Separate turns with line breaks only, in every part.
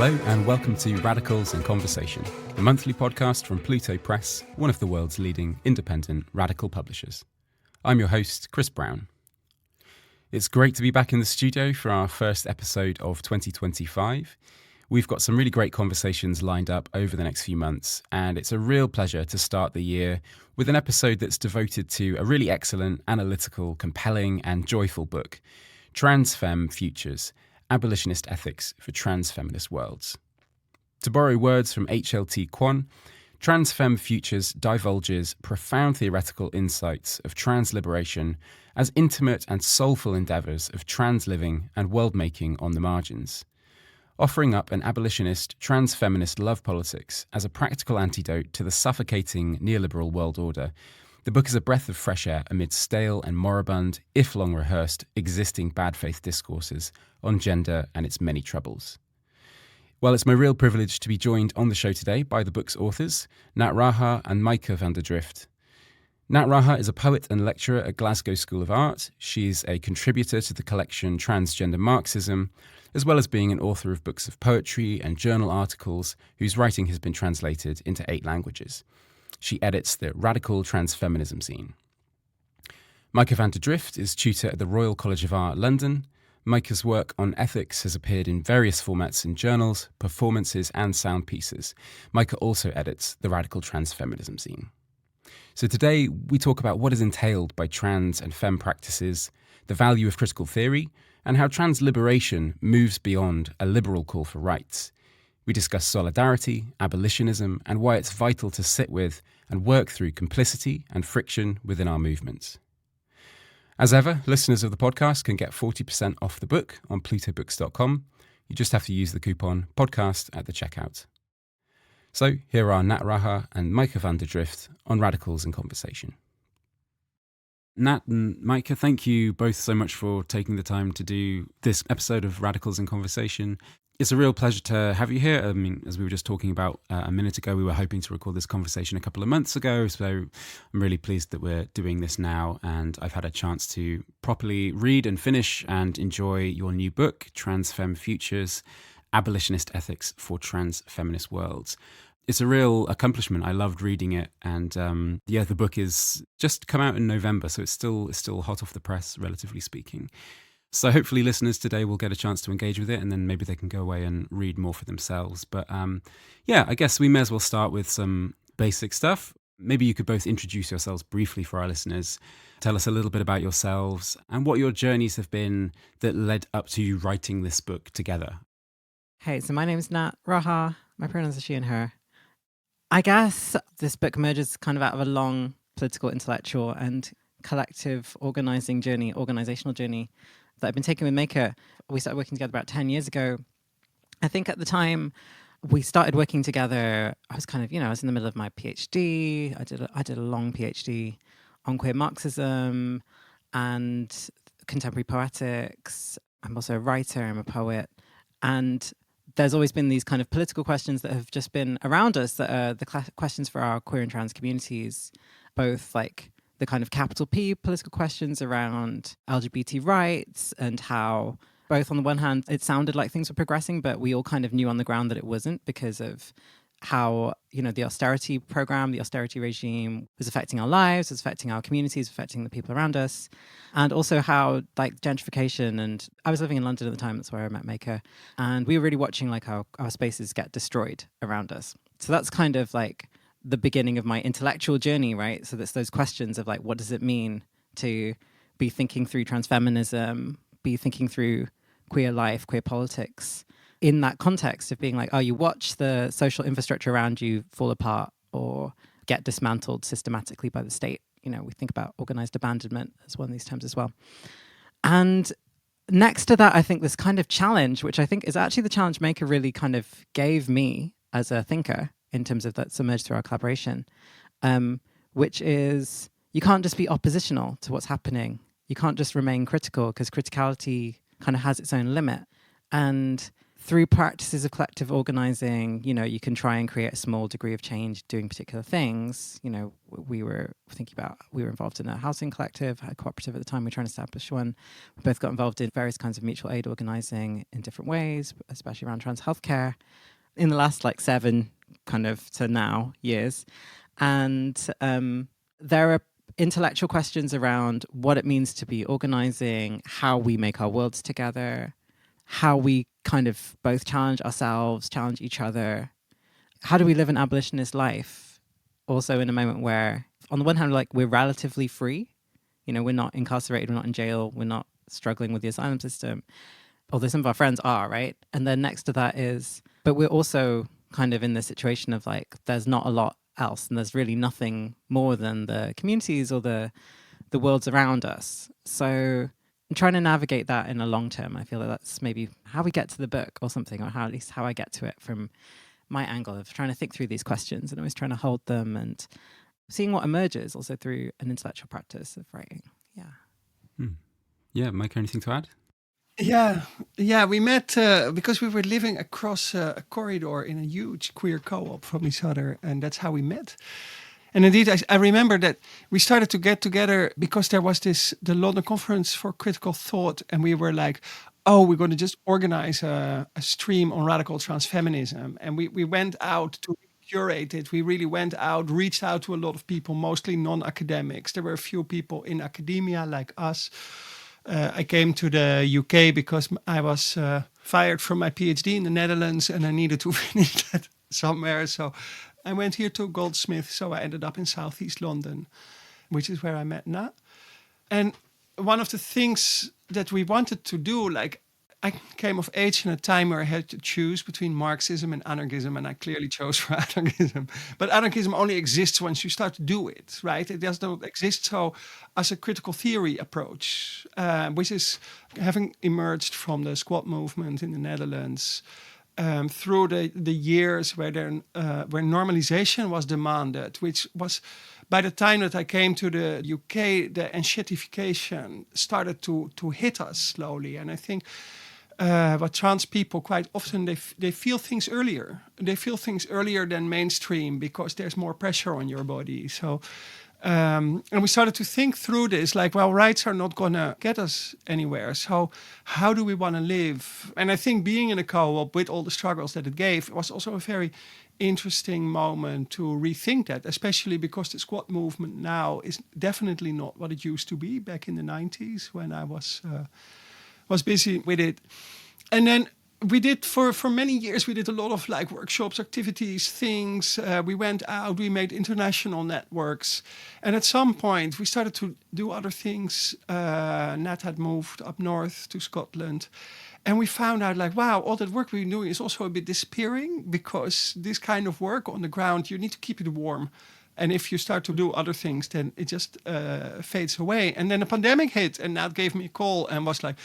Hello and welcome to Radicals in Conversation, the monthly podcast from Pluto Press, one of the world's leading independent radical publishers. I'm your host, Chris Brown. It's great to be back in the studio for our first episode of 2025. We've got some really great conversations lined up over the next few months, and it's a real pleasure to start the year with an episode that's devoted to a really excellent, analytical, compelling and joyful book, Femme Futures, Abolitionist Ethics for Transfeminist Worlds. To borrow words from HLT Kwon, Femme Futures divulges profound theoretical insights of trans liberation as intimate and soulful endeavours of trans living and world-making on the margins, offering up an abolitionist, transfeminist love politics as a practical antidote to the suffocating neoliberal world order. The book is a breath of fresh air amid stale and moribund, if long rehearsed, existing bad faith discourses on gender and its many troubles. Well, it's my real privilege to be joined on the show today by the book's authors, Nat Raha and Mijke van der Drift. Nat Raha is a poet and lecturer at Glasgow School of Art. She's a contributor to the collection Transgender Marxism, as well as being an author of books of poetry and journal articles whose writing has been translated into 8 languages. She edits the Radical Transfeminism zine. Mijke van der Drift is tutor at the Royal College of Art, London. Mijke's work on ethics has appeared in various formats in journals, performances and sound pieces. Mijke also edits the Radical Transfeminism zine. So today we talk about what is entailed by trans and femme practices, the value of critical theory, and how trans liberation moves beyond a liberal call for rights. We discuss solidarity, abolitionism, and why it's vital to sit with and work through complicity and friction within our movements. As ever, listeners of the podcast can get 40% off the book on plutobooks.com. You just have to use the coupon podcast at the checkout. So here are Nat Raha and Mijke van der Drift on Radicals in Conversation. Nat and Mijke, thank you both so much for taking the time to do this episode of Radicals in Conversation. It's a real pleasure to have you here. I mean, as we were just talking about a minute ago, we were hoping to record this conversation a couple of months ago. So I'm really pleased that we're doing this now. And I've had a chance to properly read and finish and enjoy your new book, Femme Futures, Abolitionist Ethics for Transfeminist Worlds. It's a real accomplishment. I loved reading it. And the book is just come out in November. So it's still hot off the press, relatively speaking. So hopefully listeners today will get a chance to engage with it and then maybe they can go away and read more for themselves. But I guess we may as well start with some basic stuff. Maybe you could both introduce yourselves briefly for our listeners. Tell us a little bit about yourselves and what your journeys have been that led up to you writing this book together.
Hey, so my name is Nat Raha. My pronouns are she and her. I guess this book emerges kind of out of a long political, intellectual and collective organizational journey that I've been taking with Mijke. We started working together about 10 years ago. I think at the time we started working together, I was kind of, I was in the middle of my PhD. I did a long PhD on queer Marxism and contemporary poetics. I'm also a writer, I'm a poet. And there's always been these kind of political questions that have just been around us that are the questions for our queer and trans communities, both like the kind of capital P political questions around LGBT rights and how both on the one hand, it sounded like things were progressing, but we all kind of knew on the ground that it wasn't because of how, the austerity program, the austerity regime was affecting our lives, was affecting our communities, affecting the people around us. And also how like gentrification, and I was living in London at the time, that's where I met Mijke. And we were really watching like how our spaces get destroyed around us. So that's kind of like the beginning of my intellectual journey, right? So that's those questions of like, what does it mean to be thinking through transfeminism, be thinking through queer life, queer politics in that context of being like, you watch the social infrastructure around you fall apart or get dismantled systematically by the state. We think about organized abandonment as one of these terms as well. And next to that, I think this kind of challenge, which I think is actually the challenge Mijke really kind of gave me as a thinker, in terms of that's emerged through our collaboration, which is you can't just be oppositional to what's happening. You can't just remain critical because criticality kind of has its own limit. And through practices of collective organizing, you can try and create a small degree of change doing particular things. We were involved in a housing collective, a cooperative at the time. We were trying to establish one. We both got involved in various kinds of mutual aid organizing in different ways, especially around trans healthcare in the last 7 kind of to now years. And there are intellectual questions around what it means to be organizing, how we make our worlds together, how we kind of both challenge ourselves, challenge each other. How do we live an abolitionist life? Also in a moment where, on the one hand, we're relatively free. We're not incarcerated, we're not in jail, we're not struggling with the asylum system. Although some of our friends are, right? And then next to that is, but we're also kind of in this situation of there's not a lot else, and there's really nothing more than the communities or the worlds around us. So I'm trying to navigate that in a long term. I feel that's maybe how we get to the book or something, or at least how I get to it from my angle of trying to think through these questions and always trying to hold them and seeing what emerges also through an intellectual practice of writing. Yeah.
Yeah, Mike, anything to add?
Yeah, we met because we were living across a corridor in a huge queer co-op from each other, and that's how we met. And indeed, I remember that we started to get together because there was the London Conference for Critical Thought, and we were like, oh, we're going to just organize a stream on radical transfeminism. And we went out to curate it. We really went out, reached out to a lot of people, mostly non-academics. There were a few people in academia like us. I came to the UK because I was fired from my PhD in the Netherlands and I needed to finish that somewhere. So I went here to Goldsmith. So I ended up in Southeast London, which is where I met Nat. And one of the things that we wanted to do, I came of age in a time where I had to choose between Marxism and anarchism, and I clearly chose for anarchism. But anarchism only exists once you start to do it, right? It does not exist so as a critical theory approach, which is having emerged from the squat movement in the Netherlands through the years where normalization was demanded, which was by the time that I came to the UK, the enshetification started to hit us slowly. And I think what trans people quite often, they feel things earlier. They feel things earlier than mainstream because there's more pressure on your body. So, and we started to think through this, rights are not going to get us anywhere. So how do we want to live? And I think being in a co-op with all the struggles that it gave was also a very interesting moment to rethink that, especially because the squat movement now is definitely not what it used to be back in the 90s when I was busy with it. And then we did for many years, we did a lot of workshops, activities, things. We went out, we made international networks. And at some point we started to do other things. Nat had moved up north to Scotland. And we found out wow, all that work we're doing is also a bit disappearing because this kind of work on the ground, you need to keep it warm. And if you start to do other things, then it just fades away. And then the pandemic hit and Nat gave me a call and was like,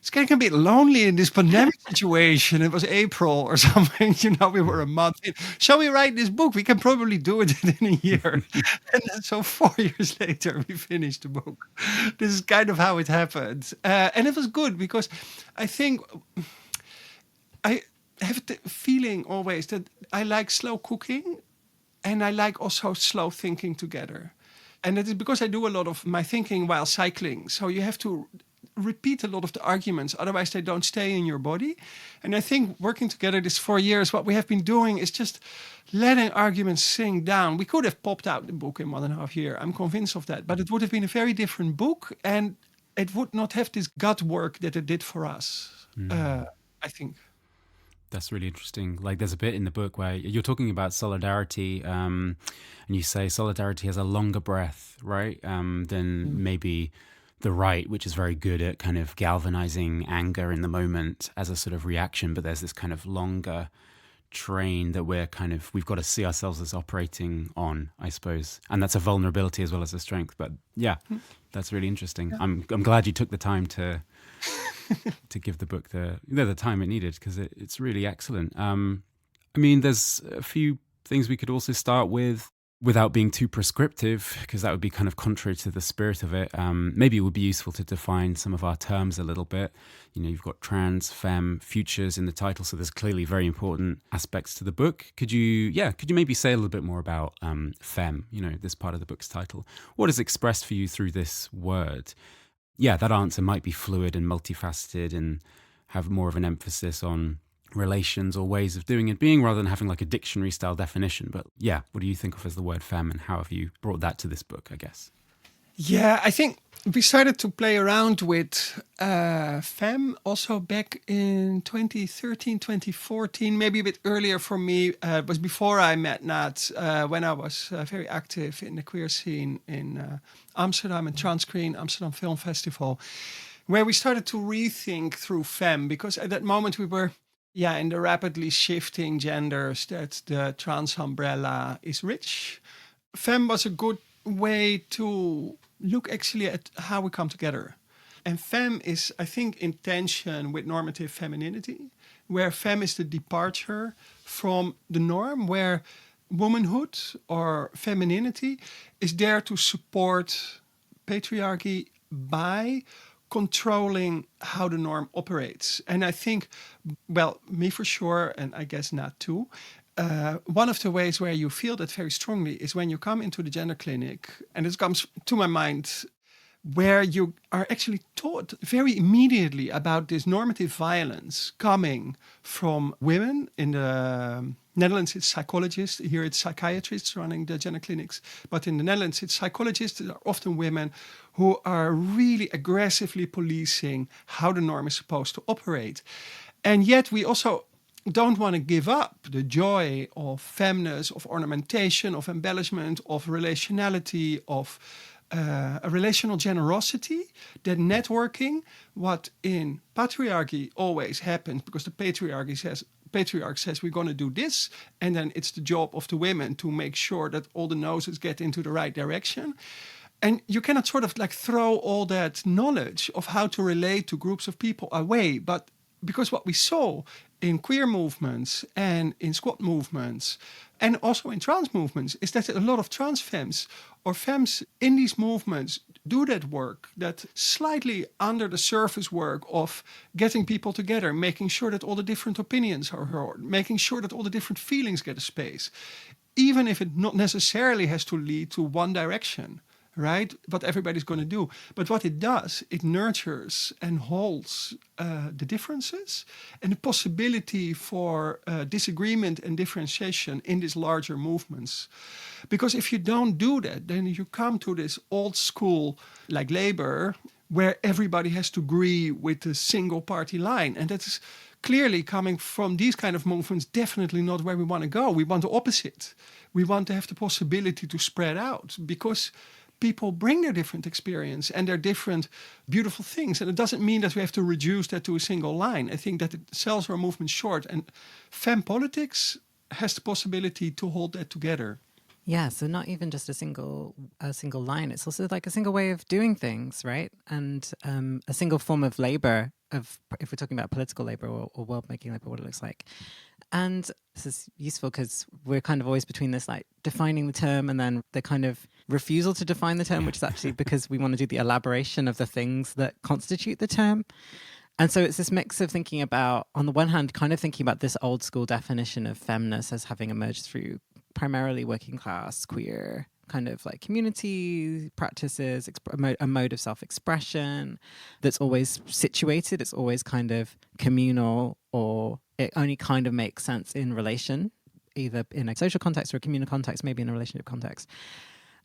it's getting a bit lonely in this pandemic situation. It was April or something, we were a month in. Shall we write this book? We can probably do it in a year. And then, so 4 years later, we finished the book. This is kind of how it happened. And it was good because I think I have the feeling always that I like slow cooking and I like also slow thinking together. And that is because I do a lot of my thinking while cycling. So you have to repeat a lot of the arguments, otherwise they don't stay in your body. And I think working together this 4 years, what we have been doing is just letting arguments sink down. We could have popped out the book in 1.5 years. I'm convinced of that. But it would have been a very different book and it would not have this gut work that it did for us, I think.
That's really interesting. There's a bit in the book where you're talking about solidarity, and you say solidarity has a longer breath, right, than maybe the right, which is very good at kind of galvanizing anger in the moment as a sort of reaction. But there's this kind of longer train that we've got to see ourselves as operating on, I suppose. And that's a vulnerability as well as a strength. But yeah, that's really interesting. Yeah. I'm glad you took the time to give the book the time it needed, because it's really excellent. There's a few things we could also start with. without being too prescriptive, because that would be kind of contrary to the spirit of it, maybe it would be useful to define some of our terms a little bit. You know, you've got trans, femme, futures in the title, so there's clearly very important aspects to the book. Could you maybe say a little bit more about femme, you know, this part of the book's title? What is expressed for you through this word? Yeah, that answer might be fluid and multifaceted and have more of an emphasis on relations or ways of doing and being rather than having like a dictionary style definition. But yeah, what do you think of as the word femme and how have you brought that to this book, I guess?
Yeah, I think we started to play around with femme also back in 2013, 2014, maybe a bit earlier for me. It was before I met Nat, when I was very active in the queer scene in Amsterdam and Transcreen, Amsterdam Film Festival, where we started to rethink through femme, because at that moment we were in the rapidly shifting genders that the trans umbrella is rich. Femme was a good way to look actually at how we come together. And femme is, I think, in tension with normative femininity, where femme is the departure from the norm, where womanhood or femininity is there to support patriarchy by controlling how the norm operates. And I think, well, me for sure, and I guess Nat too, one of the ways where you feel that very strongly is when you come into the gender clinic, and it comes to my mind, where you are actually taught very immediately about this normative violence coming from women. In the Netherlands, it's psychologists. Here, it's psychiatrists running the gender clinics. But in the Netherlands, it's psychologists that are often women who are really aggressively policing how the norm is supposed to operate. And yet we also don't want to give up the joy of femness, of ornamentation, of embellishment, of relationality, of a relational generosity, that networking, what in patriarchy always happens, because the patriarch says we're going to do this, and then it's the job of the women to make sure that all the noses get into the right direction. And you cannot sort of like throw all that knowledge of how to relate to groups of people away. But because what we saw in queer movements and in squat movements and also in trans movements is that a lot of trans femmes or femmes in these movements do that work, that slightly under the surface work of getting people together, making sure that all the different opinions are heard, making sure that all the different feelings get a space, even if it not necessarily has to lead to one direction. Right? What everybody's going to do. But what it does, it nurtures and holds the differences and the possibility for disagreement and differentiation in these larger movements. Because if you don't do that, then you come to this old school, like labor, where everybody has to agree with the single party line. And that is clearly coming from these kind of movements, definitely not where we want to go. We want the opposite. We want to have the possibility to spread out, because people bring their different experience and their different beautiful things. And it doesn't mean that we have to reduce that to a single line. I think that it sells our movement short. And femme politics has the possibility to hold that together.
Yeah, so not even just a single line. It's also like a single way of doing things, right? And a single form of labor, of if we're talking about political labor or world-making labor, what it looks like. And this is useful because we're kind of always between this like defining the term and then the kind of refusal to define the term, which is actually because we want to do the elaboration of the things that constitute the term. And so it's this mix of thinking about, on the one hand, kind of thinking about this old school definition of femness as having emerged through primarily working class, queer, kind of like community practices, a mode of self-expression that's always situated, it's always kind of communal, or it only kind of makes sense in relation, either in a social context or a communal context, maybe in a relationship context.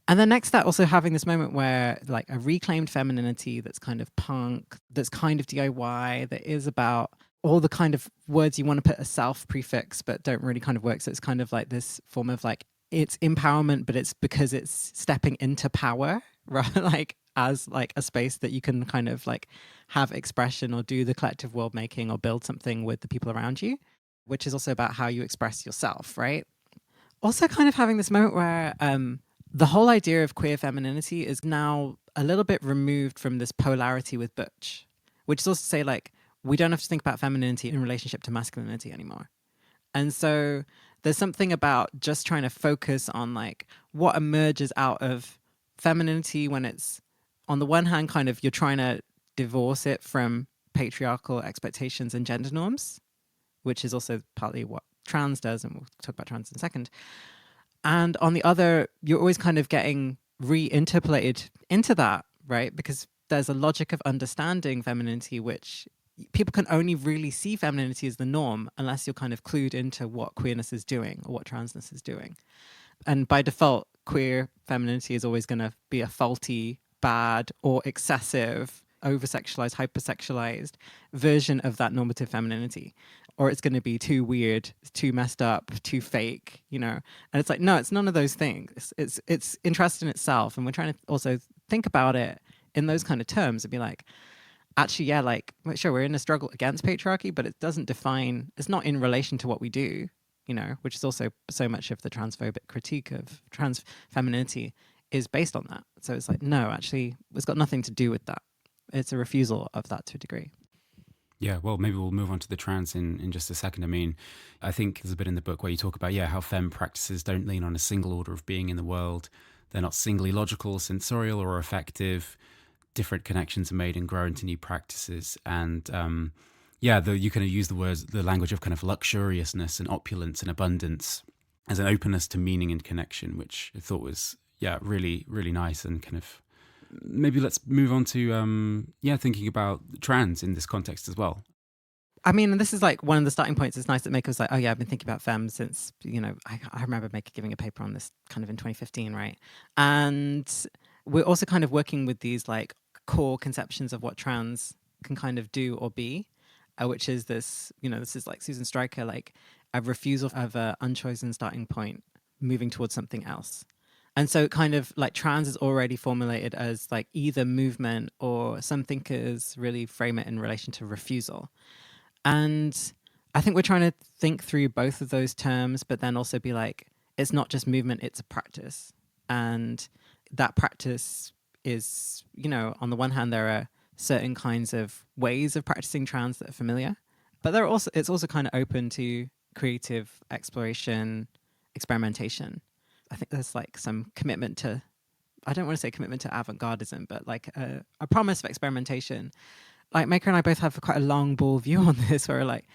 And then next that also having this moment where like a reclaimed femininity that's kind of punk, that's kind of DIY, that is about all the kind of words you want to put a self prefix but don't really kind of work. So it's kind of like this form of like, it's empowerment, but it's because it's stepping into power, right? Like as like a space that you can kind of like have expression or do the collective world making or build something with the people around you, which is also about how you express yourself, right? Also kind of having this moment where the whole idea of queer femininity is now a little bit removed from this polarity with butch, which is also to say like, we don't have to think about femininity in relationship to masculinity anymore. And so there's something about just trying to focus on like what emerges out of femininity when it's, on the one hand, kind of you're trying to divorce it from patriarchal expectations and gender norms, which is also partly what trans does, and we'll talk about trans in a second. And on the other, you're always kind of getting reinterpolated into that, right? Because there's a logic of understanding femininity, which people can only really see femininity as the norm unless you're kind of clued into what queerness is doing or what transness is doing. And by default, queer femininity is always going to be a faulty, bad, or excessive, over-sexualized, hypersexualized version of that normative femininity. Or it's going to be too weird, too messed up, too fake, you know? And it's like, no, it's none of those things. It's interest in itself. And we're trying to also think about it in those kind of terms and be like, actually, yeah, like, sure, we're in a struggle against patriarchy, but it doesn't define, it's not in relation to what we do, you know, which is also so much of the transphobic critique of trans femininity is based on that. So it's like, no, actually, it's got nothing to do with that. It's a refusal of that to a degree.
Yeah, well, maybe we'll move on to the trans in just a second. I mean, I think there's a bit in the book where you talk about, how femme practices don't lean on a single order of being in the world. They're not singly logical, sensorial, or effective. Different connections are made and grow into new practices. And you kind of use the language of kind of luxuriousness and opulence and abundance as an openness to meaning and connection, which I thought was, really, really nice. And kind of maybe let's move on to, thinking about trans in this context as well.
I mean, this is like one of the starting points. It's nice that Mijke was like, oh yeah, I've been thinking about femme since, I remember Mijke giving a paper on this kind of in 2015, right? And we're also kind of working with these like core conceptions of what trans can kind of do or be, which is this, this is like Susan Stryker, like a refusal of an unchosen starting point, moving towards something else. And so kind of like trans is already formulated as like either movement, or some thinkers really frame it in relation to refusal. And I think we're trying to think through both of those terms, but then also be like, it's not just movement, it's a practice. And that practice is, on the one hand, there are certain kinds of ways of practicing trans that are familiar, but it's also kind of open to creative exploration, experimentation. I think there's like some commitment to, I don't want to say commitment to avant-gardism, but like a promise of experimentation. Like Mijke and I both have quite a long ball view on this, where like,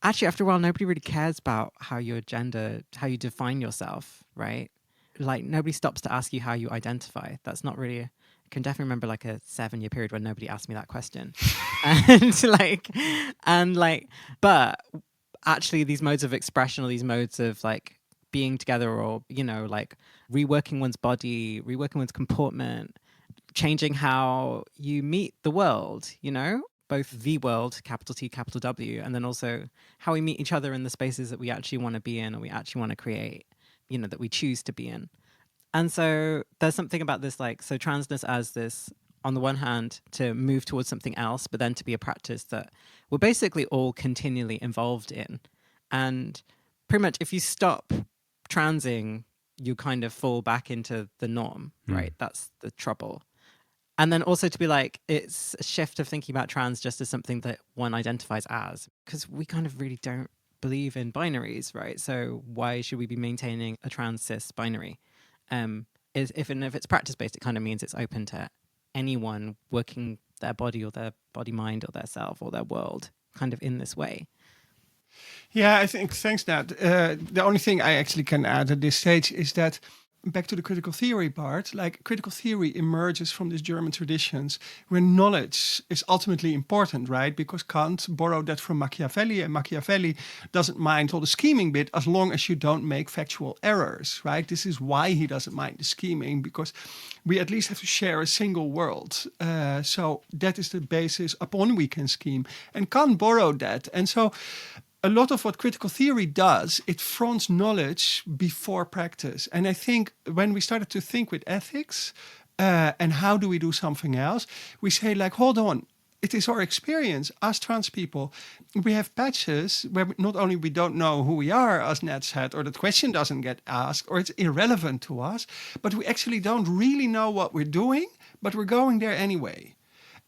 actually after a while, nobody really cares about how you define yourself, right? Like nobody stops to ask you how you identify. That's not really, I can definitely remember like a 7-year period when nobody asked me that question. But actually these modes of expression, or these modes of like being together, or, like reworking one's body, reworking one's comportment, changing how you meet the world, both the world, capital T, capital W, and then also how we meet each other in the spaces that we actually want to be in, or we actually want to create, that we choose to be in. And so there's something about this, like, so transness as this, on the one hand, to move towards something else, but then to be a practice that we're basically all continually involved in. And pretty much if you stop transing, you kind of fall back into the norm, right? That's the trouble. And then also to be like, it's a shift of thinking about trans just as something that one identifies as, because we kind of really don't believe in binaries, right? So why should we be maintaining a trans cis binary? If it's practice-based, it kind of means it's open to anyone working their body, or their body mind, or their self, or their world kind of in this way.
Yeah, I think, thanks, Nat. The only thing I actually can add at this stage is that, back to the critical theory part, like critical theory emerges from these German traditions where knowledge is ultimately important, right? Because Kant borrowed that from Machiavelli, and Machiavelli doesn't mind all the scheming bit as long as you don't make factual errors, right? This is why he doesn't mind the scheming, because we at least have to share a single world. So that is the basis upon we can scheme. And Kant borrowed that. And so a lot of what critical theory does, it fronts knowledge before practice. And I think when we started to think with ethics, and how do we do something else, we say like, hold on, it is our experience as trans people. We have patches where not only we don't know who we are, as Nat said, or the question doesn't get asked, or it's irrelevant to us, but we actually don't really know what we're doing, but we're going there anyway.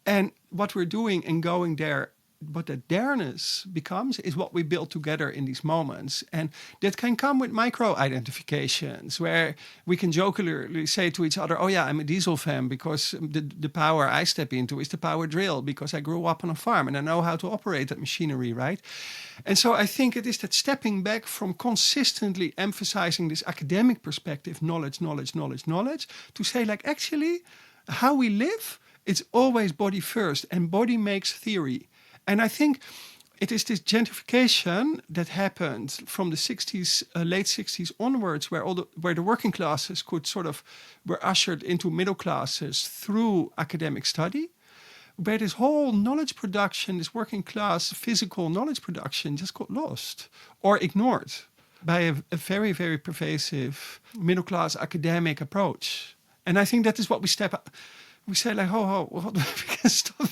And what we're doing and going there that dareness becomes is what we build together in these moments. And that can come with micro-identifications, where we can jokingly say to each other, oh yeah, I'm a diesel femme because the power I step into is the power drill, because I grew up on a farm and I know how to operate that machinery, right? And so I think it is that stepping back from consistently emphasizing this academic perspective, knowledge, to say, like, actually, how we live, it's always body first, and body makes theory. And I think it is this gentrification that happened from the 60s, late 60s onwards, where the working classes were ushered into middle classes through academic study, where this whole knowledge production, this working class physical knowledge production, just got lost or ignored by a very, very pervasive middle class academic approach. And I think that is what we step up. We say, like, we can stop.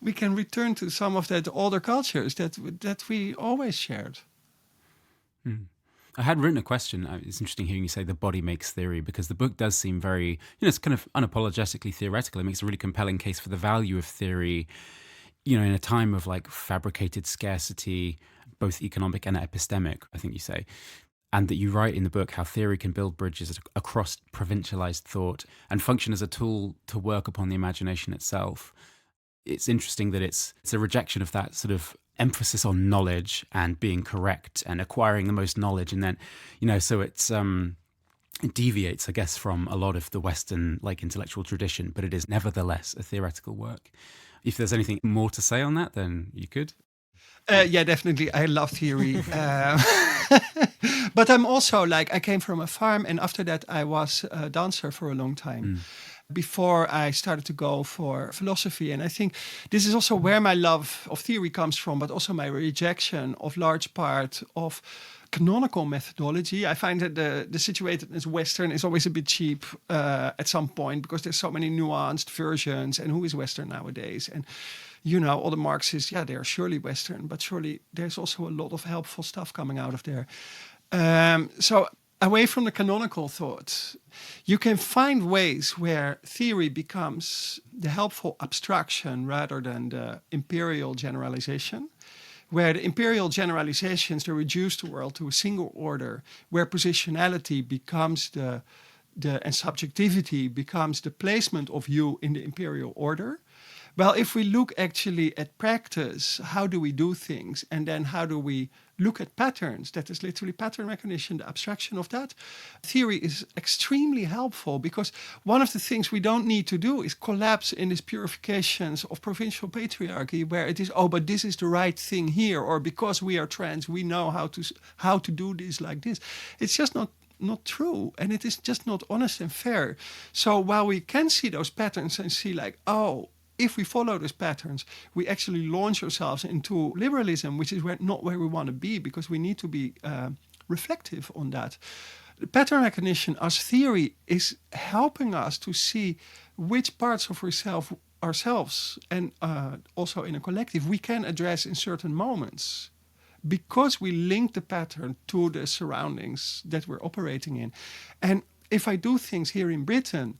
We can return to some of that older cultures that we always shared.
I had written a question. It's interesting hearing you say the body makes theory, because the book does seem very, it's kind of unapologetically theoretical. It makes a really compelling case for the value of theory, in a time of like fabricated scarcity, both economic and epistemic, I think you say. And that you write in the book how theory can build bridges across provincialized thought and function as a tool to work upon the imagination itself. It's interesting that it's a rejection of that sort of emphasis on knowledge and being correct and acquiring the most knowledge. And then, so it deviates, I guess, from a lot of the Western like intellectual tradition, but it is nevertheless a theoretical work. If there's anything more to say on that, then you could.
Yeah, definitely. I love theory. But I'm also I came from a farm, and after that I was a dancer for a long time before I started to go for philosophy. And I think this is also where my love of theory comes from, but also my rejection of large part of canonical methodology. I find that the situatedness Western is always a bit cheap at some point, because there's so many nuanced versions, and who is Western nowadays? And all the Marxists, they are surely Western, but surely there's also a lot of helpful stuff coming out of there. So away from the canonical thought, you can find ways where theory becomes the helpful abstraction rather than the imperial generalization, where the imperial generalizations, they reduce the world to a single order, where positionality becomes and subjectivity becomes the placement of you in the imperial order. Well, if we look actually at practice, how do we do things? And then how do we look at patterns? That is literally pattern recognition, the abstraction of that. Theory is extremely helpful, because one of the things we don't need to do is collapse in these purifications of provincial patriarchy, where it is, but this is the right thing here, or because we are trans, we know how to do this like this. It's just not true, and it is just not honest and fair. So while we can see those patterns and see if we follow those patterns, we actually launch ourselves into liberalism, which is not where we want to be, because we need to be reflective on that. The pattern recognition as theory is helping us to see which parts of ourselves and also in a collective we can address in certain moments, because we link the pattern to the surroundings that we're operating in. And if I do things here in Britain,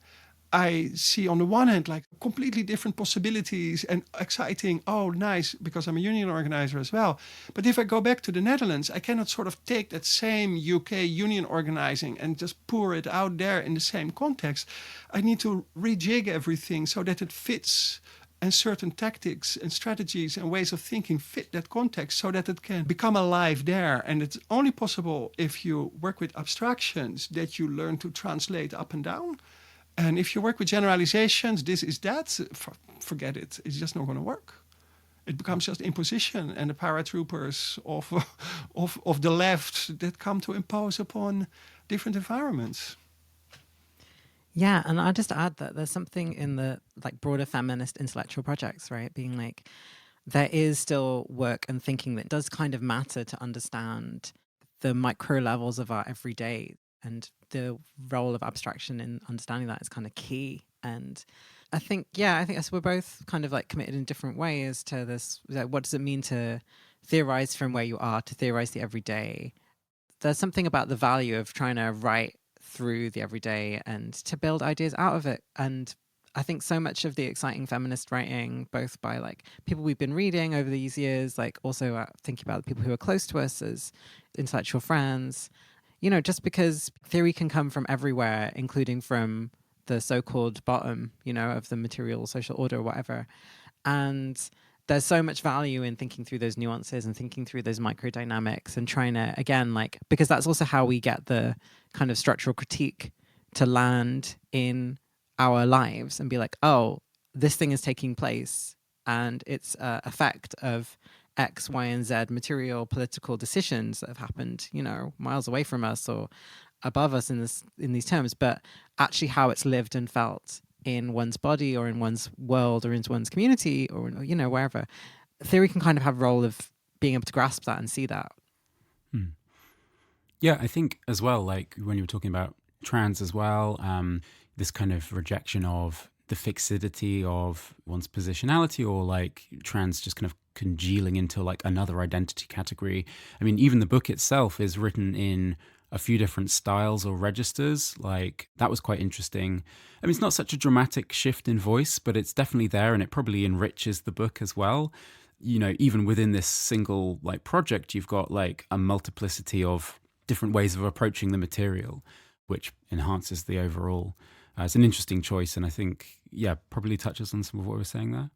I see on the one hand completely different possibilities and exciting, nice, because I'm a union organizer as well. But if I go back to the Netherlands, I cannot sort of take that same UK union organizing and just pour it out there in the same context. I need to rejig everything so that it fits, and certain tactics and strategies and ways of thinking fit that context so that it can become alive there. And it's only possible if you work with abstractions that you learn to translate up and down. And if you work with generalizations, this is that, forget it. It's just not going to work. It becomes just imposition and the paratroopers of the left that come to impose upon different environments.
Yeah, and I'll just add that there's something in the broader feminist intellectual projects, right? Being there is still work and thinking that does kind of matter to understand the micro levels of our everyday, and the role of abstraction in understanding that is kind of key. And I think as we're both kind of committed in different ways to this. What does it mean to theorize from where you are, to theorize the everyday? There's something about the value of trying to write through the everyday and to build ideas out of it. And I think so much of the exciting feminist writing, both by like people we've been reading over these years, like also thinking about the people who are close to us as intellectual friends, you know, just because theory can come from everywhere, including from the so-called bottom, you know, of the material social order or whatever. And there's so much value in thinking through those nuances and thinking through those microdynamics and trying to, again, like, because that's also how we get the kind of structural critique to land in our lives and be like, oh, this thing is taking place and it's an effect of X, Y, and Z material political decisions that have happened, you know, miles away from us or above us in these terms, but actually how it's lived and felt in one's body or in one's world or into one's community or, you know, wherever. Theory can kind of have a role of being able to grasp that and see that.
Yeah, I think as well, like when you were talking about trans as well, this kind of rejection of the fixity of one's positionality, or like trans just kind of congealing into like another identity category. I mean, even the book itself is written in a few different styles or registers. Like that was quite interesting. I mean, it's not such a dramatic shift in voice, but it's definitely there, and it probably enriches the book as well. You know, even within this single like project, you've got like a multiplicity of different ways of approaching the material, which enhances the overall. It's an interesting choice, and I think, yeah, probably touches on some of what we were saying there.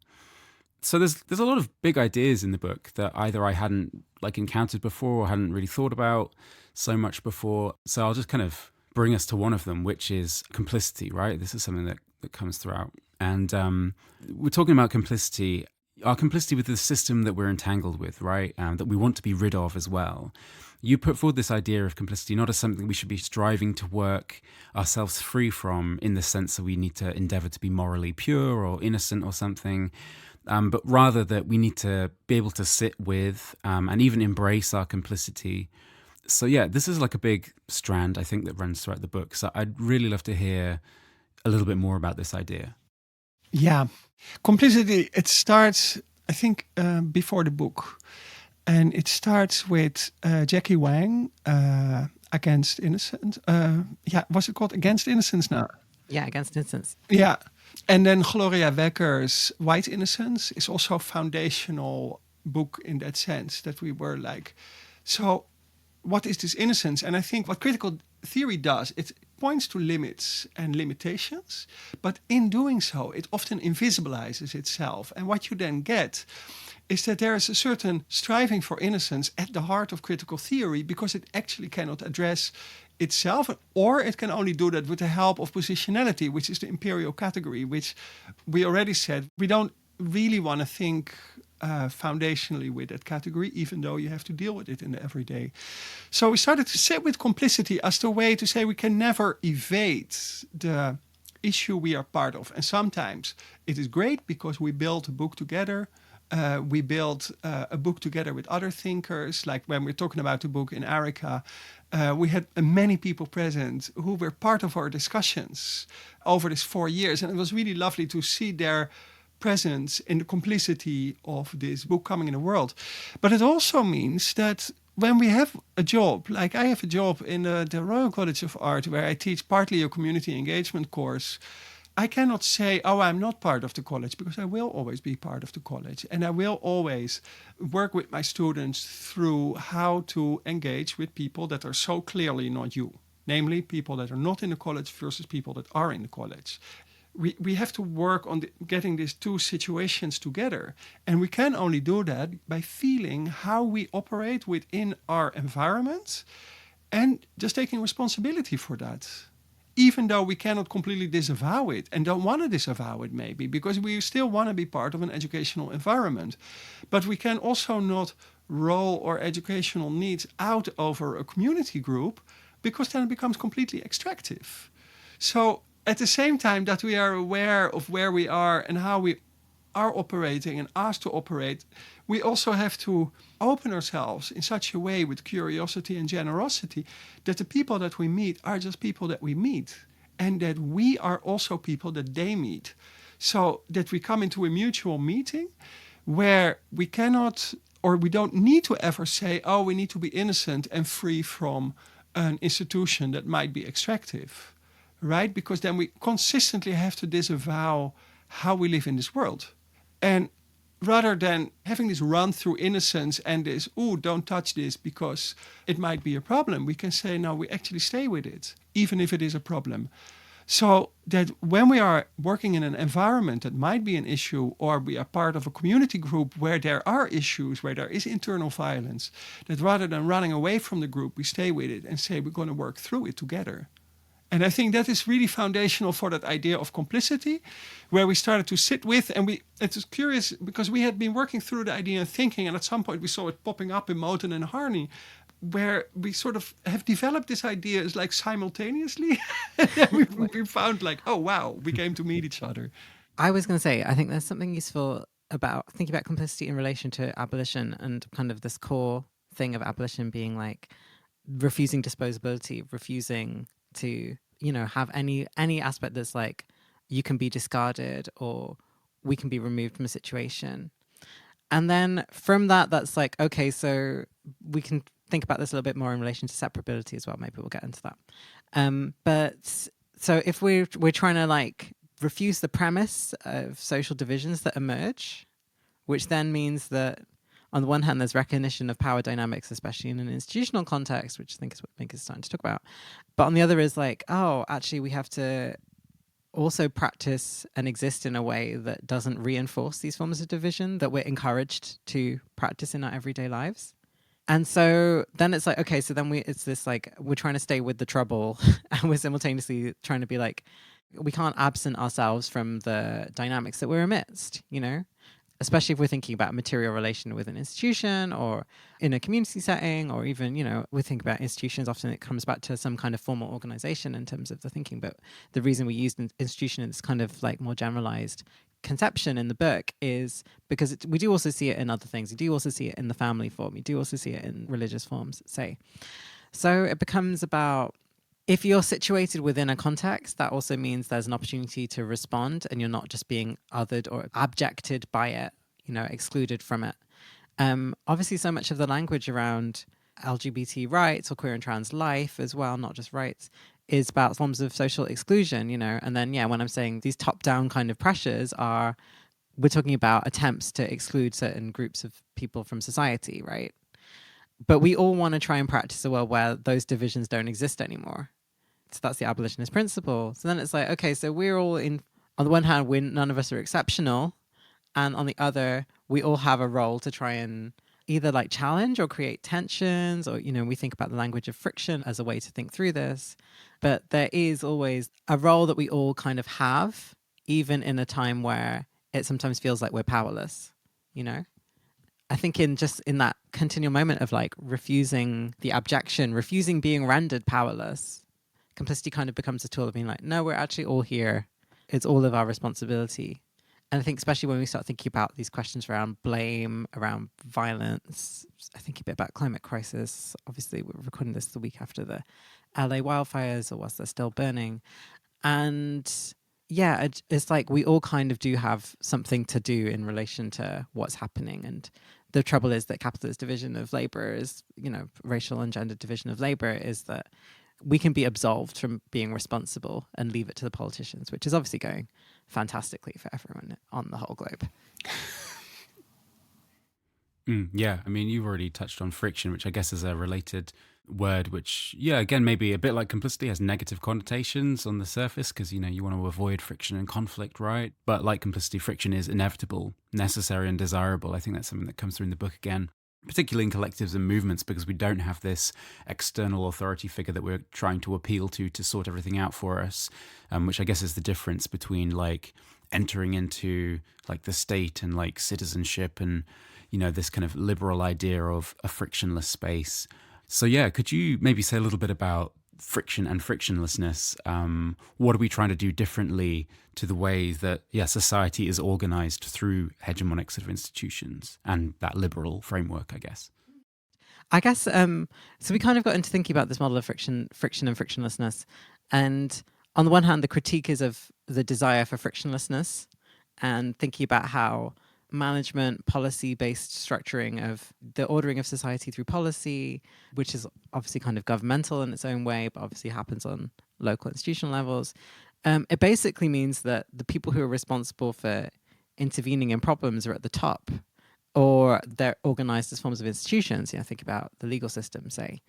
So there's a lot of big ideas in the book that either I hadn't like encountered before or hadn't really thought about so much before. So I'll just kind of bring us to one of them, which is complicity, right? This is something that comes throughout. And we're talking about complicity, our complicity with the system that we're entangled with, right? That we want to be rid of as well. You put forward this idea of complicity not as something we should be striving to work ourselves free from, in the sense that we need to endeavor to be morally pure or innocent or something, but rather that we need to be able to sit with and even embrace our complicity. So yeah, this is like a big strand, I think, that runs throughout the book. So I'd really love to hear a little bit more about this idea.
Yeah, complicity, it starts, I think, before the book. And it starts with Jackie Wang, Against Innocence. Was it called Against Innocence now?
Yeah, Against Innocence.
Yeah. And then Gloria Wecker's White Innocence is also a foundational book in that sense, that we were like, so what is this innocence? And I think what critical theory does, it points to limits and limitations, but in doing so, it often invisibilizes itself. And what you then get is that there is a certain striving for innocence at the heart of critical theory, because it actually cannot address itself, or it can only do that with the help of positionality, which is the imperial category, which we already said we don't really want to think foundationally with that category, even though you have to deal with it in the everyday. So we started to sit with complicity as the way to say we can never evade the issue we are part of. And sometimes it is great because we build a book together. We built a book together with other thinkers, like when we're talking about the book in Arica, we had many people present who were part of our discussions over these 4 years. And it was really lovely to see their presence in the complicity of this book coming in the world. But it also means that when we have a job, like I have a job in the Royal College of Art, where I teach partly a community engagement course, I cannot say, oh, I'm not part of the college, because I will always be part of the college. And I will always work with my students through how to engage with people that are so clearly not you, namely people that are not in the college versus people that are in the college. We have to work on getting these two situations together. And we can only do that by feeling how we operate within our environment and just taking responsibility for that. Even though we cannot completely disavow it and don't want to disavow it, maybe, because we still want to be part of an educational environment. But we can also not roll our educational needs out over a community group, because then it becomes completely extractive. So at the same time that we are aware of where we are and how we are operating and asked to operate, we also have to open ourselves in such a way with curiosity and generosity that the people that we meet are just people that we meet, and that we are also people that they meet. So that we come into a mutual meeting where we cannot, or we don't need to ever say, oh, we need to be innocent and free from an institution that might be extractive. right? Because then we consistently have to disavow how we live in this world. And rather than having this run through innocence and this, oh, don't touch this because it might be a problem, we can say, no, we actually stay with it, even if it is a problem. So that when we are working in an environment that might be an issue, or we are part of a community group where there are issues, where there is internal violence, that rather than running away from the group, we stay with it and say we're going to work through it together. And I think that is really foundational for that idea of complicity, where we started to sit with, and it was curious because we had been working through the idea and thinking, and at some point we saw it popping up in Moten and Harney, where we sort of have developed this idea as like simultaneously. we found like, oh, wow, we came to meet each other.
I was going to say, I think there's something useful about thinking about complicity in relation to abolition, and kind of this core thing of abolition being like refusing disposability, refusing to, have any aspect that's like you can be discarded or we can be removed from a situation. And then from that's like, okay, so we can think about this a little bit more in relation to separability as well. Maybe we'll get into that. But so if we're trying to like refuse the premise of social divisions that emerge, which then means that on the one hand, there's recognition of power dynamics, especially in an institutional context, which I think is what Mijke is starting to talk about. But on the other is like, oh, actually, we have to also practice and exist in a way that doesn't reinforce these forms of division that we're encouraged to practice in our everyday lives. And so then it's like, okay, so then it's this like, we're trying to stay with the trouble and we're simultaneously trying to be like, we can't absent ourselves from the dynamics that we're amidst, especially if we're thinking about material relation with an institution or in a community setting, or even, we think about institutions, often it comes back to some kind of formal organization in terms of the thinking. But the reason we used an institution in this kind of like more generalized conception in the book is because we do also see it in other things. You do also see it in the family form. You do also see it in religious forms, say. So it becomes about, if you're situated within a context, that also means there's an opportunity to respond and you're not just being othered or abjected by it, excluded from it. Obviously, so much of the language around LGBT rights or queer and trans life as well, not just rights, is about forms of social exclusion, And then, when I'm saying these top-down kind of pressures we're talking about attempts to exclude certain groups of people from society, right? But we all want to try and practice a world where those divisions don't exist anymore. So that's the abolitionist principle. So then it's like, okay, so we're all on the one hand, none of us are exceptional. And on the other, we all have a role to try and either like challenge or create tensions, or, we think about the language of friction as a way to think through this. But there is always a role that we all kind of have, even in a time where it sometimes feels like we're powerless, I think in that continual moment of like refusing the abjection, refusing being rendered powerless, complicity kind of becomes a tool of being like, no, we're actually all here. It's all of our responsibility. And I think especially when we start thinking about these questions around blame, around violence, I think a bit about climate crisis. Obviously, we're recording this the week after the LA wildfires, or whilst they're still burning. And yeah, it's like we all kind of do have something to do in relation to what's happening. And the trouble is that capitalist division of labor is, racial and gender division of labor is that we can be absolved from being responsible and leave it to the politicians, which is obviously going fantastically for everyone on the whole globe.
Yeah, I mean, you've already touched on friction, which I guess is a related word, which, again, maybe a bit like complicity has negative connotations on the surface because, you want to avoid friction and conflict, right? But like complicity, friction is inevitable, necessary and desirable. I think that's something that comes through in the book again, particularly in collectives and movements, because we don't have this external authority figure that we're trying to appeal to sort everything out for us, which I guess is the difference between like entering into like the state and like citizenship and, this kind of liberal idea of a frictionless space. So could you maybe say a little bit about friction and frictionlessness? What are we trying to do differently to the way that society is organized through hegemonic sort of institutions and that liberal framework, I guess?
So we kind of got into thinking about this model of friction and frictionlessness. And on the one hand, the critique is of the desire for frictionlessness and thinking about how management, policy-based structuring of the ordering of society through policy, which is obviously kind of governmental in its own way, but obviously happens on local institutional levels. It basically means that the people who are responsible for intervening in problems are at the top, or they're organized as forms of institutions. Think about the legal system, say.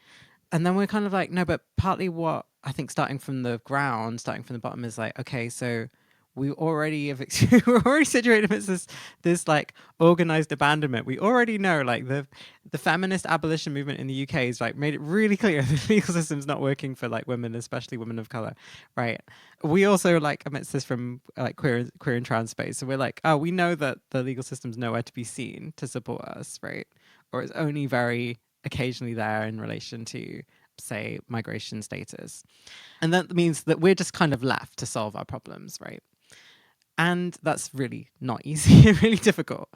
And then we're kind of like, no, but partly what I think starting from the bottom is like, okay, so we already have we're already situated as this like organized abandonment. We already know like the feminist abolition movement in the UK is like made it really clear the legal system's not working for like women, especially women of color, right? We also like amidst this from like queer and trans space. So we're like, oh, we know that the legal system's nowhere to be seen to support us, right? Or it's only very occasionally there in relation to, say, migration status. And that means that we're just kind of left to solve our problems, right? And that's really not easy, really difficult.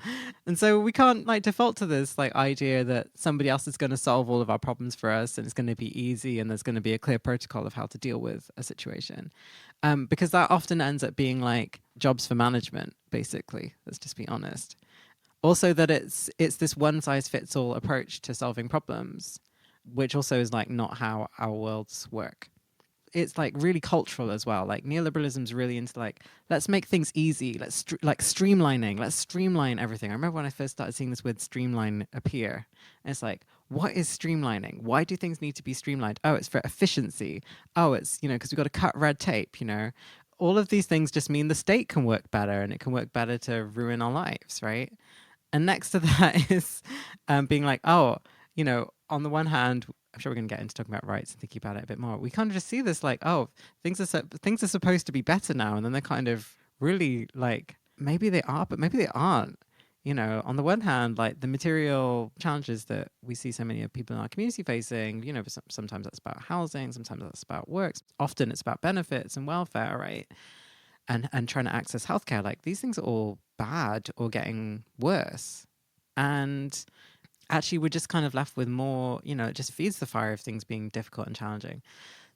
And so we can't like default to this like idea that somebody else is going to solve all of our problems for us and it's going to be easy and there's going to be a clear protocol of how to deal with a situation. Because that often ends up being like jobs for management, basically. Let's just be honest. Also that it's this one size fits all approach to solving problems, which also is like not how our worlds work. It's like really cultural as well. Like neoliberalism's really into like, let's make things easy. Let's like streamlining. Let's streamline everything. I remember when I first started seeing this word streamline appear. And it's like, what is streamlining? Why do things need to be streamlined? Oh, it's for efficiency. Oh, it's, because we've got to cut red tape, All of these things just mean the state can work better and it can work better to ruin our lives, right? And next to that is being like, oh, on the one hand, I'm sure we're going to get into talking about rights and thinking about it a bit more. We kind of just see this like, oh, things are supposed to be better now. And then they're kind of really like, maybe they are, but maybe they aren't. On the one hand, like the material challenges that we see so many of people in our community facing, sometimes that's about housing, sometimes that's about work. Often it's about benefits and welfare, right? And trying to access healthcare. Like these things are all bad or getting worse. And actually we're just kind of left with more, it just feeds the fire of things being difficult and challenging.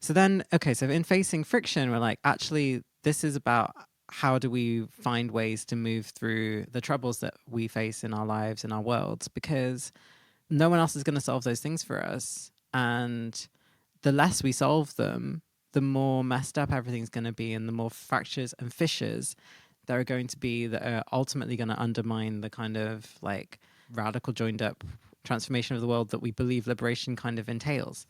So then, okay, so in facing friction, we're like, actually, this is about how do we find ways to move through the troubles that we face in our lives, in our worlds, because no one else is going to solve those things for us. And the less we solve them, the more messed up everything's going to be and the more fractures and fissures there are going to be that are ultimately going to undermine the kind of like radical joined up transformation of the world that we believe liberation kind of entails.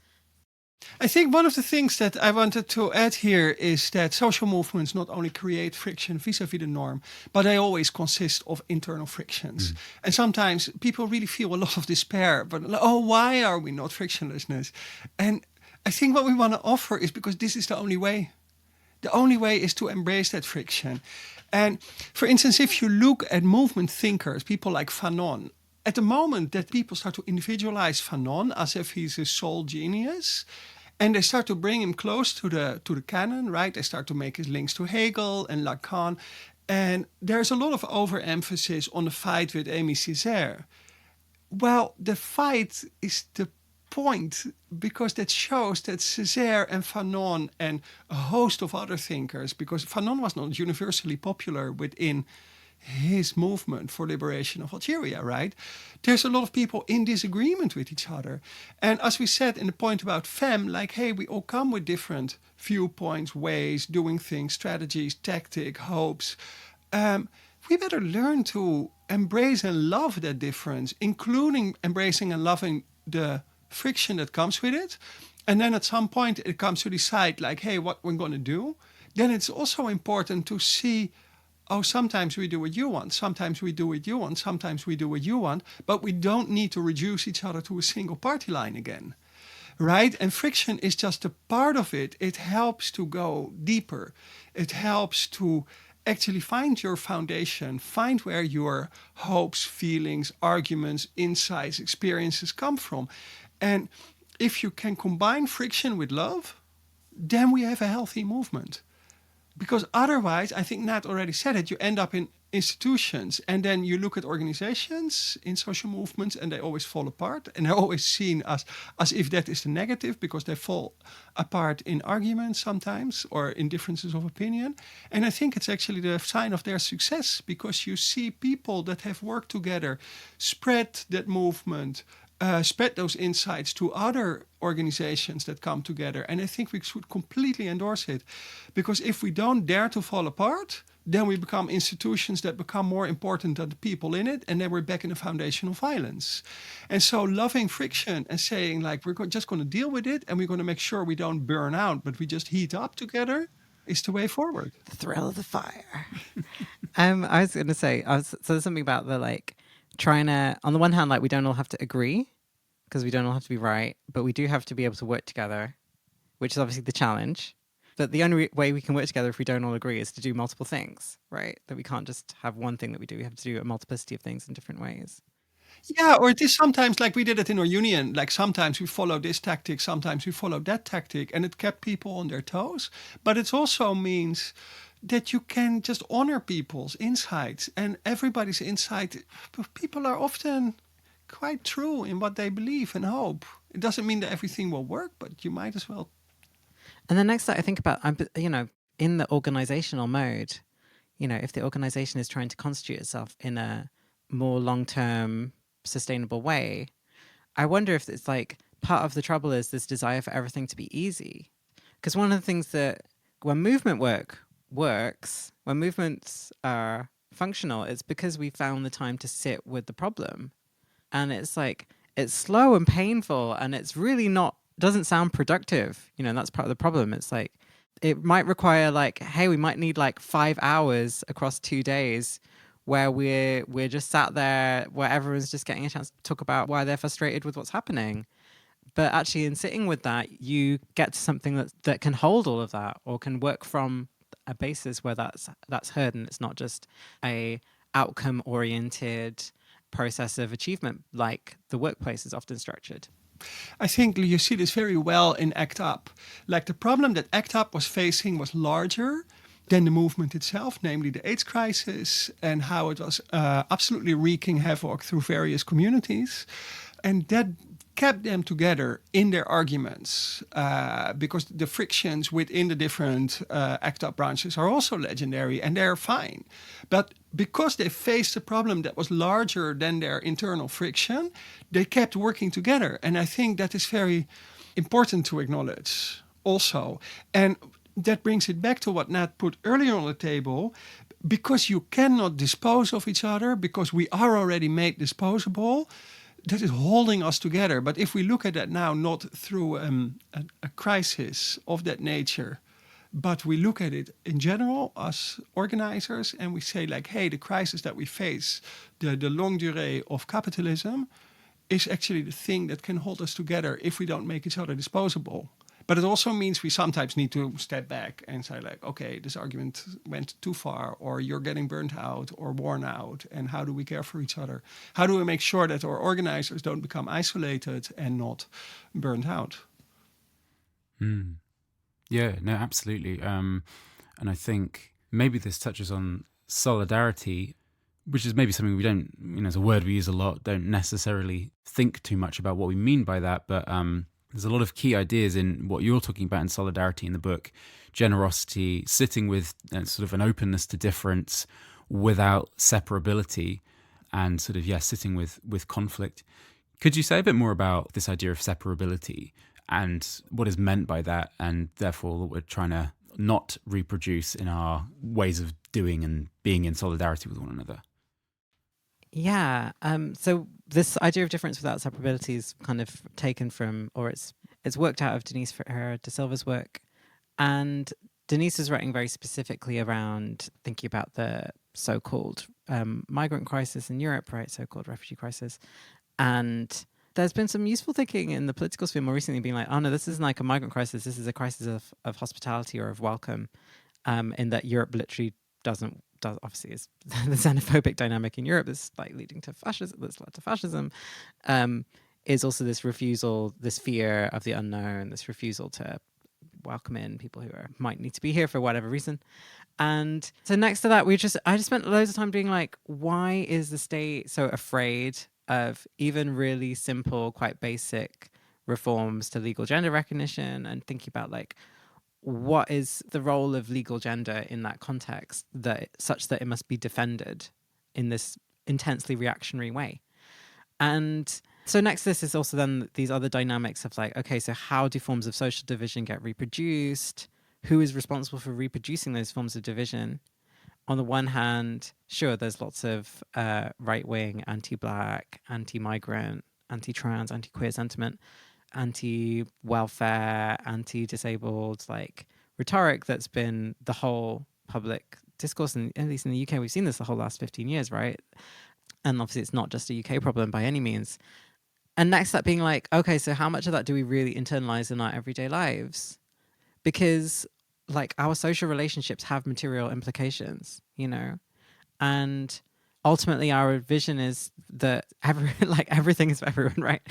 I think one of the things that I wanted to add here is that social movements not only create friction vis-a-vis the norm, but they always consist of internal frictions. And sometimes people really feel a lot of despair, but oh, why are we not frictionlessness? And I think what we want to offer is because this is the only way. The only way is to embrace that friction. And for instance, if you look at movement thinkers, people like Fanon, at the moment that people start to individualize Fanon as if he's a sole genius, and they start to bring him close to the canon, right? They start to make his links to Hegel and Lacan. And there's a lot of overemphasis on the fight with Aimé Césaire. Well, the fight is the point, because that shows that Césaire and Fanon and a host of other thinkers, because Fanon was not universally popular within his movement for liberation of Algeria, right? There's a lot of people in disagreement with each other. And as we said in the point about Femme, like, hey, we all come with different viewpoints, ways, doing things, strategies, tactic, hopes. We better learn to embrace and love that difference, including embracing and loving the friction that comes with it. And then at some point it comes to decide like, hey, what we're going to do. Then it's also important to see, oh, sometimes we do what you want, sometimes we do what you want, sometimes we do what you want, but we don't need to reduce each other to a single party line again, right? And friction is just a part of it. It helps to go deeper. It helps to actually find your foundation, find where your hopes, feelings, arguments, insights, experiences come from. And if you can combine friction with love, then we have a healthy movement. Because otherwise, I think Nat already said it, you end up in institutions and then you look at organizations in social movements and they always fall apart, and they're always seen as if that is the negative because they fall apart in arguments sometimes or in differences of opinion. And I think it's actually the sign of their success, because you see people that have worked together spread that movement, spread those insights to other organizations that come together. And I think we should completely endorse it. Because if we don't dare to fall apart, then we become institutions that become more important than the people in it. And then we're back in the foundation of violence. And so loving friction and saying, like, we're just going to deal with it and we're going to make sure we don't burn out, but we just heat up together is the way forward.
The thrill of the fire. I was going to say, so there's something about the, like, trying to, on the one hand, like, we don't all have to agree because we don't all have to be right, but we do have to be able to work together, which is obviously the challenge. But the only way we can work together if we don't all agree is to do multiple things, right? That we can't just have one thing that we do. We have to do a multiplicity of things in different ways.
Yeah, or it is sometimes like we did it in our union. Like sometimes we follow this tactic, sometimes we follow that tactic, and it kept people on their toes. But it also means that you can just honor people's insights and everybody's insight. People are often quite true in what they believe and hope. It doesn't mean that everything will work, but you might as well.
And the next that I think about, in the organizational mode, if the organization is trying to constitute itself in a more long-term, sustainable way, I wonder if it's like part of the trouble is this desire for everything to be easy. Because one of the things that when movement works, when movements are functional, it's because we found the time to sit with the problem. And it's like, it's slow and painful and it's really doesn't sound productive. And that's part of the problem. It's like, it might require like, hey, we might need like 5 hours across 2 days where we're just sat there, where everyone's just getting a chance to talk about why they're frustrated with what's happening. But actually in sitting with that, you get to something that can hold all of that or can work from a basis where that's heard and it's not just a outcome-oriented process of achievement like the workplace is often structured.
I think you see this very well in ACT UP. Like the problem that ACT UP was facing was larger than the movement itself, namely the AIDS crisis and how it was absolutely wreaking havoc through various communities. And that kept them together in their arguments because the frictions within the different ACT UP branches are also legendary and they're fine. But because they faced a problem that was larger than their internal friction, they kept working together. And I think that is very important to acknowledge also. And that brings it back to what Nat put earlier on the table. Because you cannot dispose of each other, because we are already made disposable, that is holding us together. But if we look at that now, not through a crisis of that nature, but we look at it in general as organizers and we say like, hey, the crisis that we face, the longue durée of capitalism, is actually the thing that can hold us together if we don't make each other disposable. But it also means we sometimes need to step back and say like, okay, this argument went too far, or you're getting burnt out or worn out. And how do we care for each other? How do we make sure that our organizers don't become isolated and not burnt out?
Yeah, no, absolutely. And I think maybe this touches on solidarity, which is maybe something we don't, as a word we use a lot, don't necessarily think too much about what we mean by that. But there's a lot of key ideas in what you're talking about in solidarity in the book: generosity, sitting with sort of an openness to difference without separability, and sort of, sitting with conflict. Could you say a bit more about this idea of separability and what is meant by that, and therefore what we're trying to not reproduce in our ways of doing and being in solidarity with one another?
Yeah. So this idea of difference without separability is kind of taken from, or it's worked out of Denise Ferreira da Silva's work. And Denise is writing very specifically around thinking about the so-called migrant crisis in Europe, right? So-called refugee crisis. And there's been some useful thinking in the political sphere more recently being like, oh no, this isn't like a migrant crisis. This is a crisis of hospitality or of welcome, in that Europe literally obviously is the xenophobic dynamic in Europe that's like leading to fascism, that's led to fascism, is also this refusal, this fear of the unknown, this refusal to welcome in people who might need to be here for whatever reason. And so next to that, I just spent loads of time being like, why is the state so afraid of even really simple, quite basic reforms to legal gender recognition, and thinking about like, what is the role of legal gender in that context, such that it must be defended in this intensely reactionary way? And So next to this is also then these other dynamics of like, okay, so how do forms of social division get reproduced? Who is responsible for reproducing those forms of division? On the one hand, sure, there's lots of right-wing, anti-black, anti-migrant, anti-trans, anti-queer sentiment, anti-welfare, anti-disabled, like rhetoric that's been the whole public discourse, and at least in the UK, we've seen this the whole last 15 years, right? And obviously it's not just a UK problem by any means. And next up being like, okay, so how much of that do we really internalize in our everyday lives? Because like our social relationships have material implications, you know? And ultimately our vision is that everything is for everyone, right?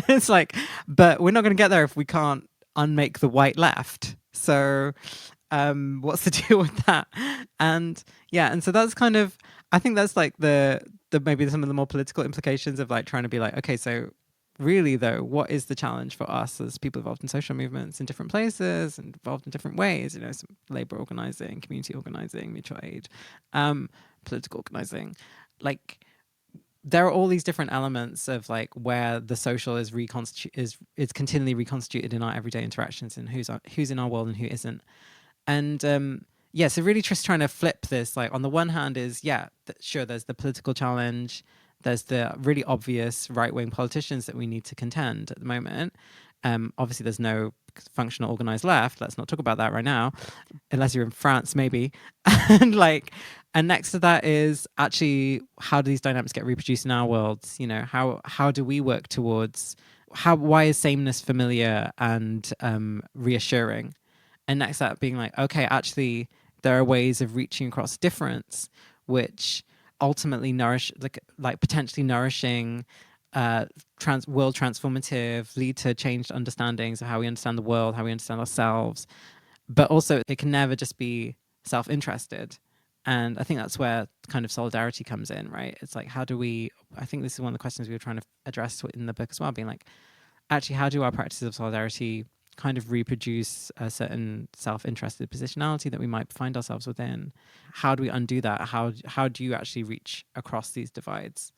It's like, but we're not going to get there if we can't unmake the white left. So what's the deal with that? And yeah, and so that's kind of, I think that's like the maybe some of the more political implications of like trying to be like, okay, so really though, what is the challenge for us as people involved in social movements in different places and involved in different ways, you know, some labor organizing, community organizing, mutual aid, political organizing, like there are all these different elements of like where the social is continually reconstituted in our everyday interactions and who's in our world and who isn't. And yeah, so really just trying to flip this, like on the one hand is, yeah, sure, there's the political challenge, there's the really obvious right-wing politicians that we need to contend at the moment. Obviously, there's no functional organized left. Let's not talk about that right now, unless you're in France, maybe. And next to that is actually how do these dynamics get reproduced in our worlds? You know, how do we work towards why is sameness familiar and reassuring? And next to that being like, okay, actually, there are ways of reaching across difference, which ultimately nourish, like potentially nourishing, world transformative, lead to changed understandings of how we understand the world, how we understand ourselves. But also, it can never just be self-interested. And I think that's where kind of solidarity comes in, right? It's like, I think this is one of the questions we were trying to address in the book as well, being like, actually, how do our practices of solidarity kind of reproduce a certain self-interested positionality that we might find ourselves within? How do we undo that? How do you actually reach across these divides,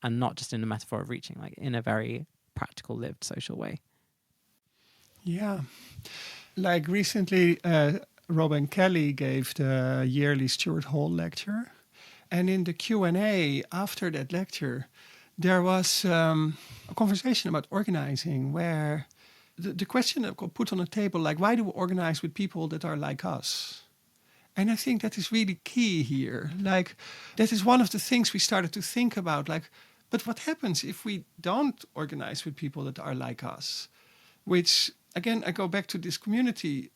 and not just in a metaphor of reaching, like in a very practical, lived social way?
Yeah. Like recently, Robin Kelly gave the yearly Stuart Hall lecture. And in the Q&A after that lecture, there was a conversation about organizing where the question that got put on the table, like, why do we organize with people that are like us? And I think that is really key here. Like, that is one of the things we started to think about. Like, but what happens if we don't organize with people that are like us? Which, again, I go back to this community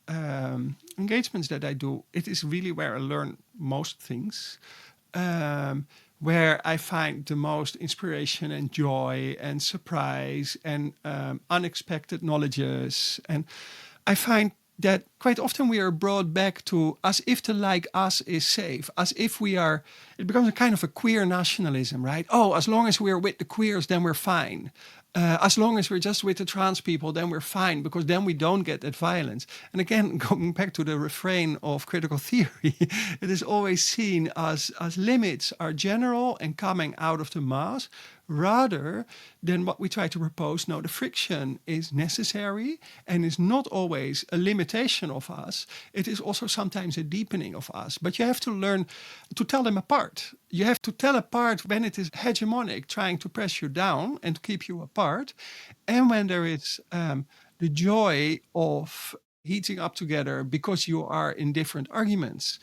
engagements that I do. It is really where I learn most things. Where I find the most inspiration and joy and surprise and unexpected knowledges. And I find that quite often we are brought back to as if the like us is safe, as if we are, it becomes a kind of a queer nationalism, right? Oh, as long as we're with the queers, then we're fine. As long as we're just with the trans people, then we're fine, because then we don't get that violence. And again, going back to the refrain of critical theory, it is always seen as limits are general and coming out of the mass, rather than what we try to propose. No, the friction is necessary and is not always a limitation of us. It is also sometimes a deepening of us. But you have to learn to tell them apart. You have to tell apart when it is hegemonic, trying to press you down and to keep you apart, and when there is the joy of heating up together because you are in different arguments.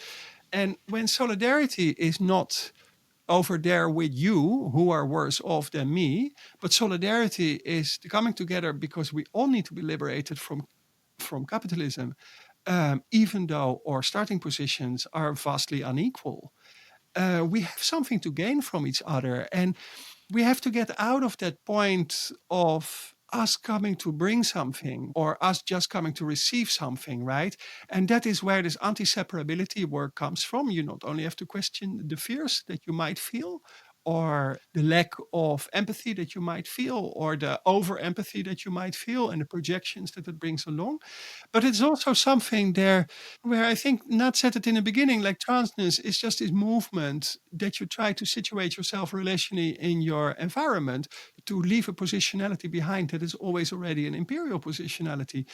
And when solidarity is not over there with you who are worse off than me, but solidarity is coming together because we all need to be liberated from capitalism, even though our starting positions are vastly unequal. We have something to gain from each other, and we have to get out of that point of us coming to bring something or us just coming to receive something, right? And that is where this anti-separability work comes from. You not only have to question the fears that you might feel or the lack of empathy that you might feel, or the over empathy that you might feel, and the projections that it brings along. But it's also something there where I think Nat said it in the beginning, like transness is just this movement that you try to situate yourself relationally in your environment, to leave a positionality behind that is always already an imperial positionality.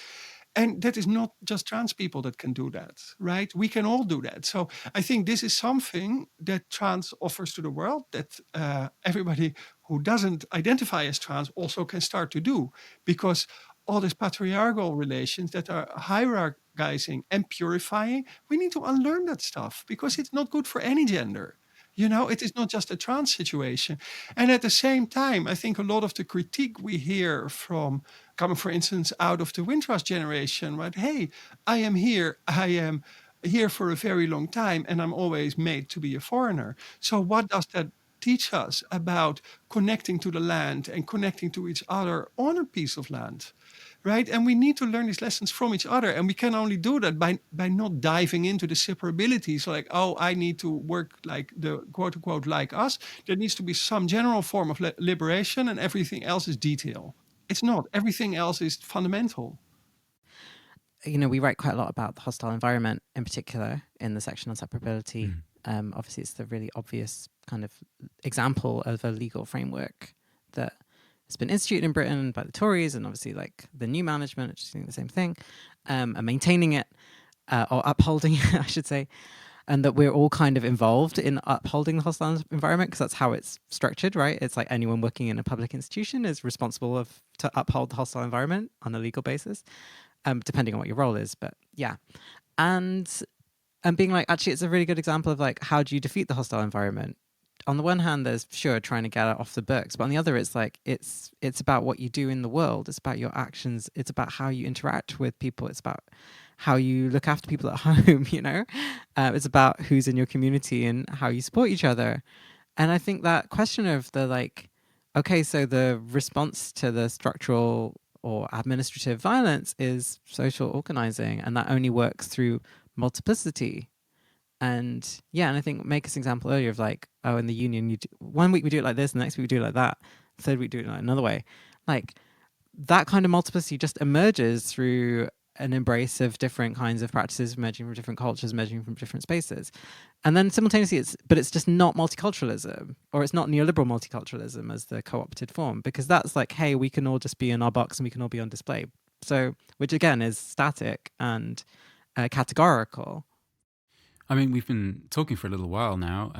And that is not just trans people that can do that, right? We can all do that. So I think this is something that trans offers to the world, that everybody who doesn't identify as trans also can start to do, because all these patriarchal relations that are hierarchizing and purifying, we need to unlearn that stuff, because it's not good for any gender. You know, it is not just a trans situation. And at the same time, I think a lot of the critique we hear from, coming, for instance, out of the Windrush generation, right? Hey, I am here for a very long time, and I'm always made to be a foreigner. So what does that teach us about connecting to the land and connecting to each other on a piece of land? Right? And we need to learn these lessons from each other. And we can only do that by not diving into the separabilities, like, oh, I need to work like the quote unquote like us. There needs to be some general form of liberation, and everything else is detail. It's not. Everything else is fundamental.
You know, we write quite a lot about the hostile environment in particular in the section on separability. Obviously, it's the really obvious kind of example of a legal framework that has been instituted in Britain by the Tories, and obviously like the new management, which is doing the same thing, and maintaining it, or upholding it, I should say, and that we're all kind of involved in upholding the hostile environment, because that's how it's structured, right? It's like anyone working in a public institution is responsible to uphold the hostile environment on a legal basis, depending on what your role is. But yeah, and being like, actually, it's a really good example of like, how do you defeat the hostile environment? On the one hand, there's sure trying to get it off the books, but on the other, it's like it's about what you do in the world. It's about your actions. It's about how you interact with people. It's about how you look after people at home. You know, it's about who's in your community and how you support each other. And I think that question of the like, okay, so the response to the structural or administrative violence is social organizing, and that only works through multiplicity. And yeah, and I think Mijke's example earlier of like, oh, in the union, 1 week we do it like this, the next week we do it like that, the third week we do it like another way. Like that kind of multiplicity just emerges through an embrace of different kinds of practices, emerging from different cultures, emerging from different spaces. And then simultaneously, it's just not multiculturalism, or it's not neoliberal multiculturalism as the co-opted form, because that's like, hey, we can all just be in our box and we can all be on display. So, which again is static and categorical.
I mean, we've been talking for a little while now,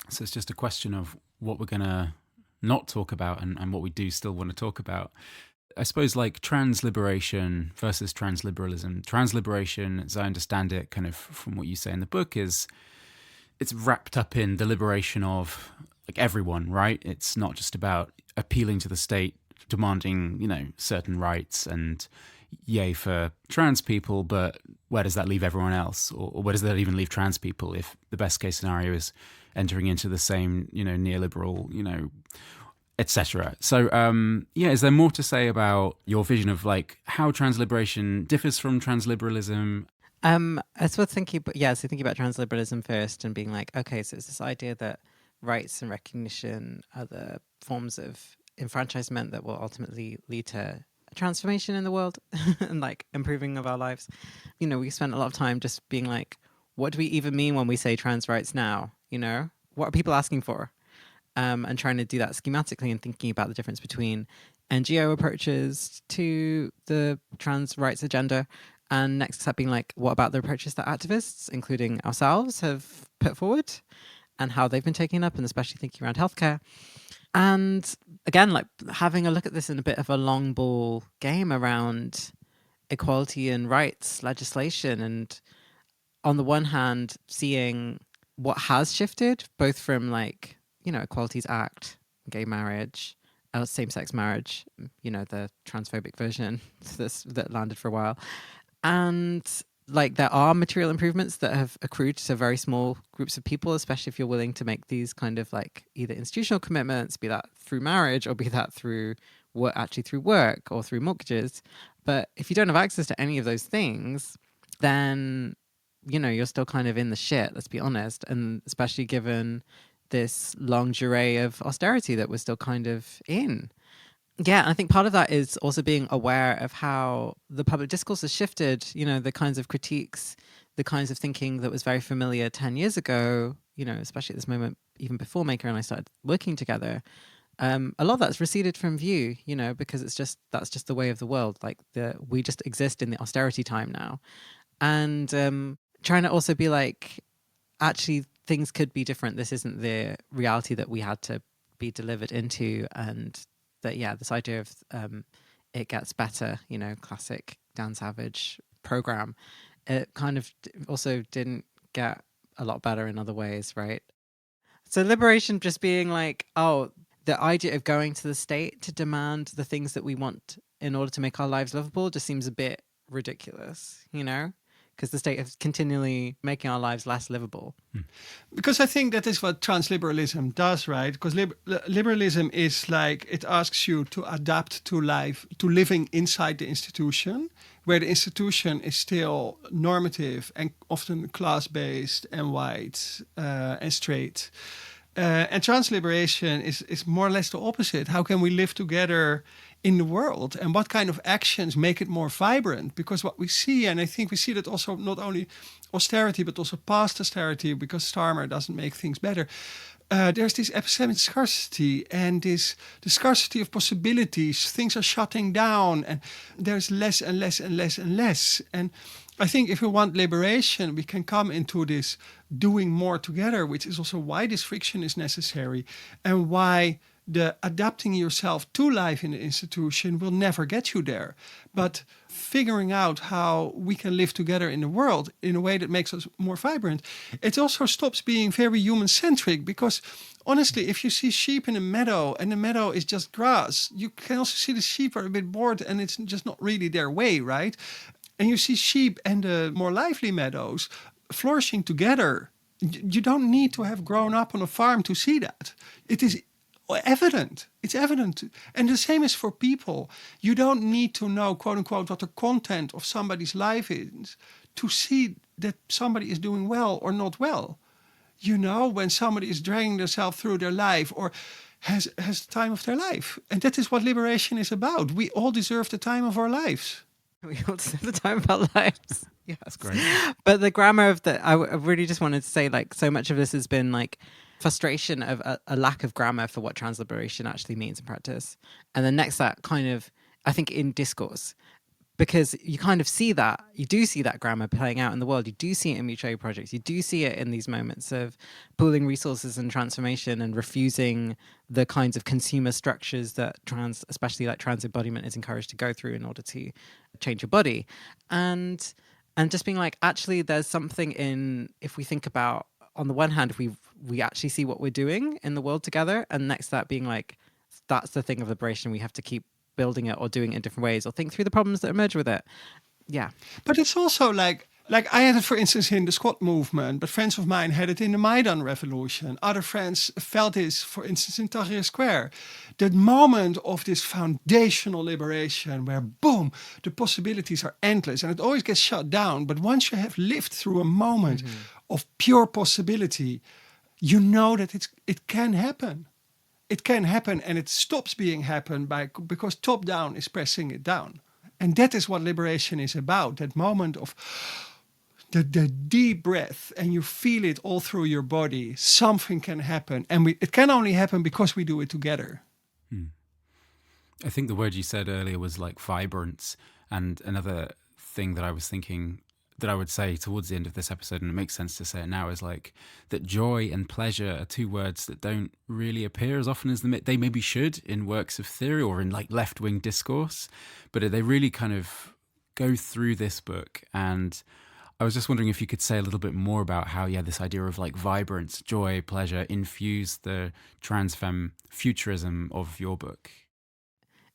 so it's just a question of what we're going to not talk about and what we do still want to talk about. I suppose like trans liberation versus transliberalism. Transliberation, as I understand it, kind of from what you say in the book, it's wrapped up in the liberation of like everyone, right? It's not just about appealing to the state, demanding, you know, certain rights and yay for trans people, but where does that leave everyone else? Or where does that even leave trans people if the best case scenario is entering into the same, you know, neoliberal, you know, etc. So, yeah, is there more to say about your vision of like how transliberation differs from transliberalism?
It's worth thinking, but yeah, so thinking about transliberalism first and being like, okay, so it's this idea that rights and recognition are the forms of enfranchisement that will ultimately lead to a transformation in the world and like improving of our lives. You know, we spent a lot of time just being like, what do we even mean when we say trans rights now? You know, what are people asking for? And trying to do that schematically and thinking about the difference between NGO approaches to the trans rights agenda. And next step being like, what about the approaches that activists, including ourselves, have put forward and how they've been taking up, and especially thinking around healthcare. And again, like having a look at this in a bit of a long ball game around equality and rights legislation. And on the one hand, seeing what has shifted, both from like, you know, Equalities Act, gay marriage, same-sex marriage, you know, the transphobic version that landed for a while. And like there are material improvements that have accrued to very small groups of people, especially if you're willing to make these kind of like either institutional commitments, be that through marriage or be that through through work or through mortgages. But if you don't have access to any of those things, then, you know, you're still kind of in the shit, let's be honest. And especially given this longue durée of austerity that was still kind of in. Yeah, I think part of that is also being aware of how the public discourse has shifted, the kinds of critiques, the kinds of thinking that was very familiar 10 years ago, especially at this moment, even before Maker and I started working together. A lot of that's receded from view, because that's just the way of the world. Like we just exist in the austerity time now. And trying to also be like, actually, things could be different. This isn't the reality that we had to be delivered into. And that, this idea of it gets better, classic Dan Savage program, it kind of also didn't get a lot better in other ways, right? So liberation just being like, the idea of going to the state to demand the things that we want in order to make our lives livable just seems a bit ridiculous, because the state is continually making our lives less livable.
Because I think that is what transliberalism does, right? Because liberalism is like, it asks you to adapt to life, to living inside the institution, where the institution is still normative and often class-based and white and straight. And transliberation is more or less the opposite. How can we live together in the world, and what kind of actions make it more vibrant? Because what we see, and I think we see that also not only austerity but also past austerity, because Starmer doesn't make things better. There's this epistemic scarcity and the scarcity of possibilities. Things are shutting down, and there's less and less and less and less. And I think if we want liberation, we can come into this doing more together, which is also why this friction is necessary, and why the adapting yourself to life in the institution will never get you there. But figuring out how we can live together in the world in a way that makes us more vibrant, it also stops being very human-centric. Because honestly, if you see sheep in a meadow and the meadow is just grass, you can also see the sheep are a bit bored and it's just not really their way, right? And you see sheep and the more lively meadows flourishing together. You don't need to have grown up on a farm to see that. It is evident. It's evident. And the same is for people. You don't need to know, quote unquote, what the content of somebody's life is to see that somebody is doing well or not well. When somebody is dragging themselves through their life or has the time of their life. And that is what liberation is about. We all deserve the time of our lives.
We all deserve the time of our lives.
Yeah, that's great.
But the grammar of I really just wanted to say, like, so much of this has been like frustration of a lack of grammar for what transliberation actually means in practice. And then next that kind of, I think, in discourse, because you kind of see that, you do see that grammar playing out in the world. You do see it in mutual aid projects. You do see it in these moments of pooling resources and transformation and refusing the kinds of consumer structures that especially like trans embodiment is encouraged to go through in order to change your body. And just being like, actually, there's something in, if we think about, on the one hand, if we actually see what we're doing in the world together, and next to that being like, that's the thing of liberation, we have to keep building it or doing it in different ways or think through the problems that emerge with it. Yeah.
But it's also like I had it, for instance, in the squat movement, but friends of mine had it in the Maidan revolution. Other friends felt this, for instance, in Tahrir Square. That moment of this foundational liberation where, boom, the possibilities are endless and it always gets shut down. But once you have lived through a moment of pure possibility, you know that it can happen. It can happen, and it stops being happen because top-down is pressing it down. And that is what liberation is about, that moment of the deep breath, and you feel it all through your body. Something can happen, and it can only happen because we do it together.
I think the word you said earlier was like vibrance, and another thing that I was thinking that I would say towards the end of this episode, and it makes sense to say it now, is like that joy and pleasure are two words that don't really appear as often as they maybe should in works of theory or in like left-wing discourse, but they really kind of go through this book. And I was just wondering if you could say a little bit more about how, this idea of like vibrance, joy, pleasure infused the Femme Futurism of your book.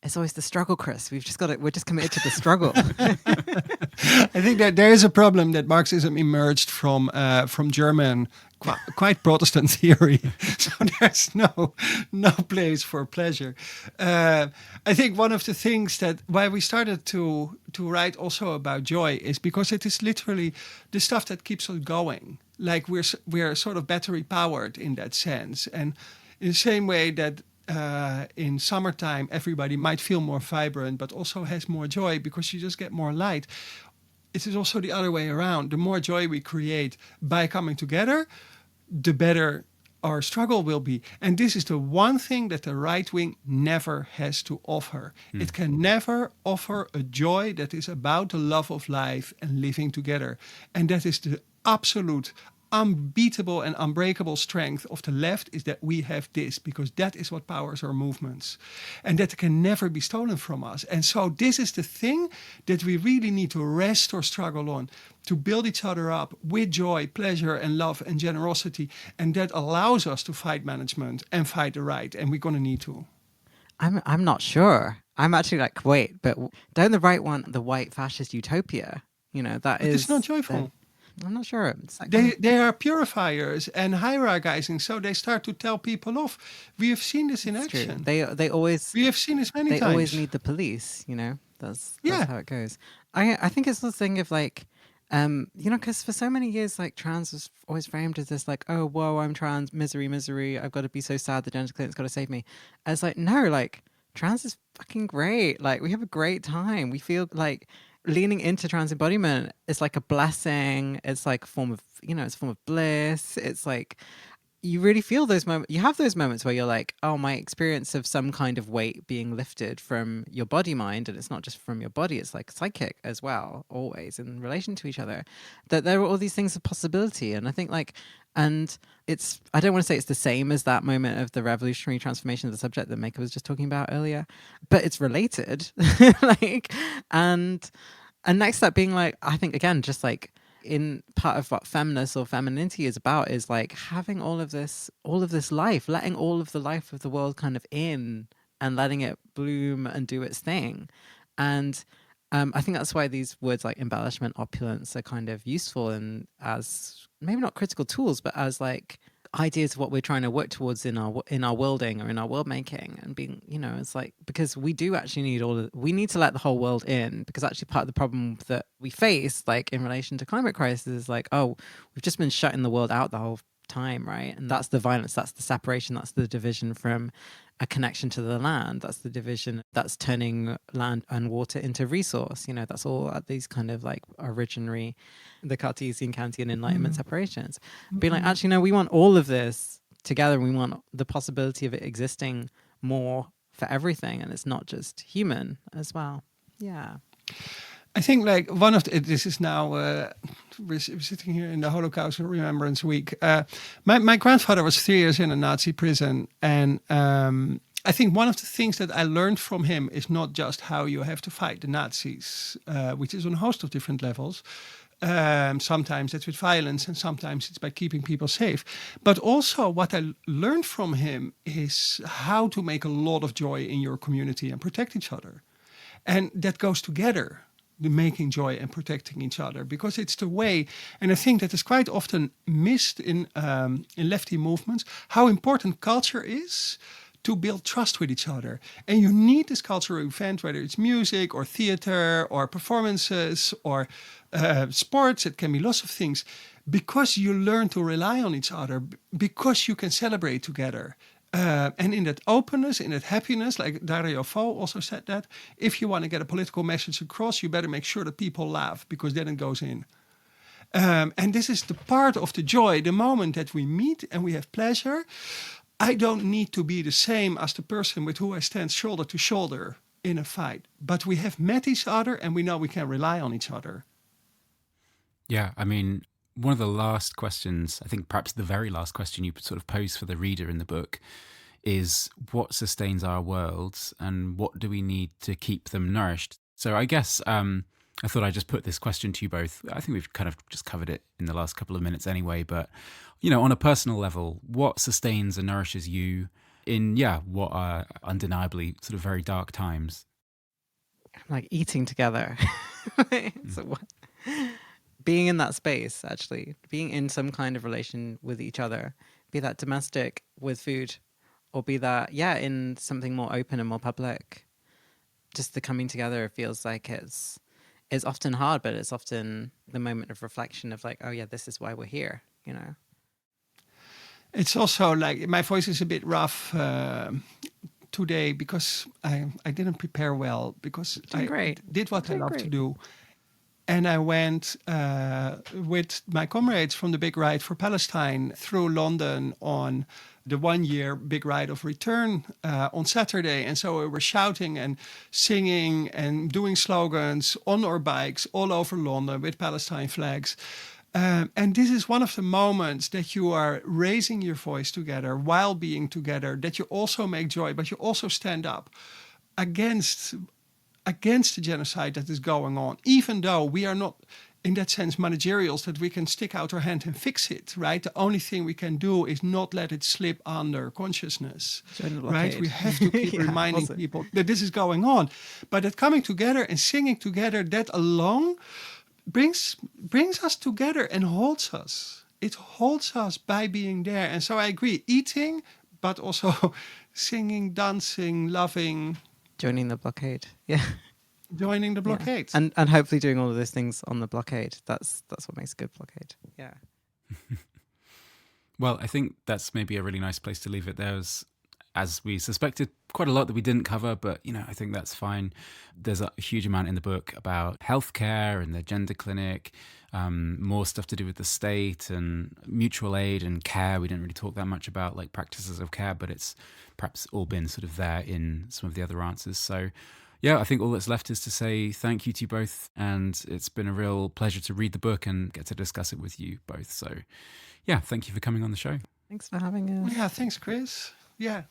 it's always the struggle, Chris. We're just committed to the struggle.
I think that there is a problem that Marxism emerged from German, quite Protestant theory. So there's no place for pleasure. I think one of the things that why we started to write also about joy is because it is literally the stuff that keeps us going. Like we're sort of battery powered in that sense, and in the same way that in summertime everybody might feel more vibrant, but also has more joy because you just get more light. It is also the other way around. The more joy we create by coming together, the better our struggle will be. And this is the one thing that the right wing never has to offer. It can never offer a joy that is about the love of life and living together. And that is the absolute unbeatable and unbreakable strength of the left, is that we have this, because that is what powers our movements, and that can never be stolen from us. And so this is the thing that we really need to rest our struggle on, to build each other up with joy, pleasure and love and generosity. And that allows us to fight management and fight the right, and we're going to need to.
I'm not sure. I'm actually like, wait, but don't the right want the white fascist utopia? But
it's not joyful.
I'm not sure. It's like,
they are purifiers and hierarchizing, so they start to tell people off. We have seen this in action.
True. They always.
We have seen this many times.
They always need the police. That's how it goes. I think it's the thing of like, because for so many years, like trans was always framed as this like, oh, whoa, I'm trans, misery, I've got to be so sad, the gender clinic's got to save me. It's like, no, like trans is fucking great. Like we have a great time. We feel like leaning into trans embodiment is like a blessing. It's like a form of, it's a form of bliss. It's like, you really feel those moments. You have those moments where you're like, oh, my experience of some kind of weight being lifted from your body mind. And it's not just from your body, it's like psychic as well, always in relation to each other. That there are all these things of possibility. And I think I don't want to say it's the same as that moment of the revolutionary transformation of the subject that Mijke was just talking about earlier, but it's related. And next step being like, I think again, just like in part of what feminist or femininity is about is like having all of this life, letting all of the life of the world kind of in and letting it bloom and do its thing. And I think that's why these words like embellishment, opulence are kind of useful and as maybe not critical tools, but as like ideas of what we're trying to work towards in our worlding or in our world making, and being, it's like, because we do actually need we need to let the whole world in, because actually part of the problem that we face, like in relation to climate crisis, is like, oh, we've just been shutting the world out the whole time, right? And that's the violence, that's the separation, that's the division from a connection to the land, that's the division that's turning land and water into resource. That's all at these kind of like originary, the Cartesian Kantian Enlightenment separations. Being like, actually, no, we want all of this together, and we want the possibility of it existing more for everything, and it's not just human as well. Yeah.
I think like this is now, we're sitting here in the Holocaust Remembrance Week. My grandfather was 3 years in a Nazi prison. And I think one of the things that I learned from him is not just how you have to fight the Nazis, which is on a host of different levels. Sometimes it's with violence and sometimes it's by keeping people safe. But also what I learned from him is how to make a lot of joy in your community and protect each other. And that goes together. The making joy and protecting each other, because it's the way, and I think that is quite often missed in lefty movements, how important culture is to build trust with each other. And you need this cultural event, whether it's music or theater or performances or sports, it can be lots of things, because you learn to rely on each other, because you can celebrate together. And in that openness, in that happiness, like Dario Fo also said that, if you want to get a political message across, you better make sure that people laugh, because then it goes in. And this is the part of the joy, the moment that we meet and we have pleasure. I don't need to be the same as the person with who I stand shoulder to shoulder in a fight, but we have met each other and we know we can rely on each other.
Yeah, I mean, one of the last questions, I think perhaps the very last question you sort of pose for the reader in the book, is what sustains our worlds and what do we need to keep them nourished? So I guess I thought I'd just put this question to you both. I think we've kind of just covered it in the last couple of minutes anyway, but on a personal level, what sustains and nourishes you? in, what are undeniably sort of very dark times.
Like eating together. So what? Being in that space, actually, being in some kind of relation with each other, be that domestic with food, or be that, in something more open and more public. Just the coming together feels like it's often hard, but it's often the moment of reflection of like, oh yeah, this is why we're here, you know.
It's also like my voice is a bit rough today because I didn't prepare well, because I did what I love to do. And I went with my comrades from the Big Ride for Palestine through London on the 1 year Big Ride of Return on Saturday. And so we were shouting and singing and doing slogans on our bikes all over London with Palestine flags. And this is one of the moments that you are raising your voice together while being together, that you also make joy, but you also stand up against the genocide that is going on, even though we are not, in that sense, managerials that we can stick out our hand and fix it, right? The only thing we can do is not let it slip under consciousness, right? We have to keep reminding people that this is going on. But that coming together and singing together, that alone brings us together and holds us. It holds us by being there. And so I agree, eating, but also singing, dancing, loving.
Joining the blockade.
Joining the blockade.
And hopefully doing all of those things on the blockade. That's what makes a good blockade. Yeah.
Well, I think that's maybe a really nice place to leave it. There's, as we suspected, quite a lot that we didn't cover, but, I think that's fine. There's a huge amount in the book about healthcare and the gender clinic, more stuff to do with the state and mutual aid and care. We didn't really talk that much about like practices of care, but it's perhaps all been sort of there in some of the other answers. So I think all that's left is to say thank you to you both. And it's been a real pleasure to read the book and get to discuss it with you both. So thank you for coming on the show.
Thanks for having us.
Yeah, thanks, Chris. Yeah.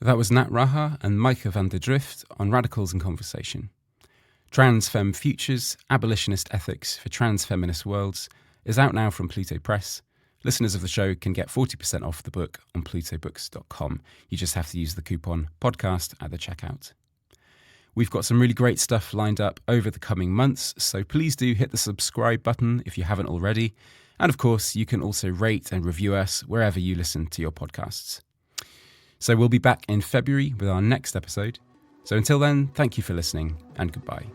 That was Nat Raha and Mijke van der Drift on Radicals in Conversation. Femme Futures, Abolitionist Ethics for Transfeminist Worlds is out now from Pluto Press. Listeners of the show can get 40% off the book on plutobooks.com. You just have to use the coupon podcast at the checkout. We've got some really great stuff lined up over the coming months, so please do hit the subscribe button if you haven't already. And of course, you can also rate and review us wherever you listen to your podcasts. So we'll be back in February with our next episode. So until then, thank you for listening and goodbye.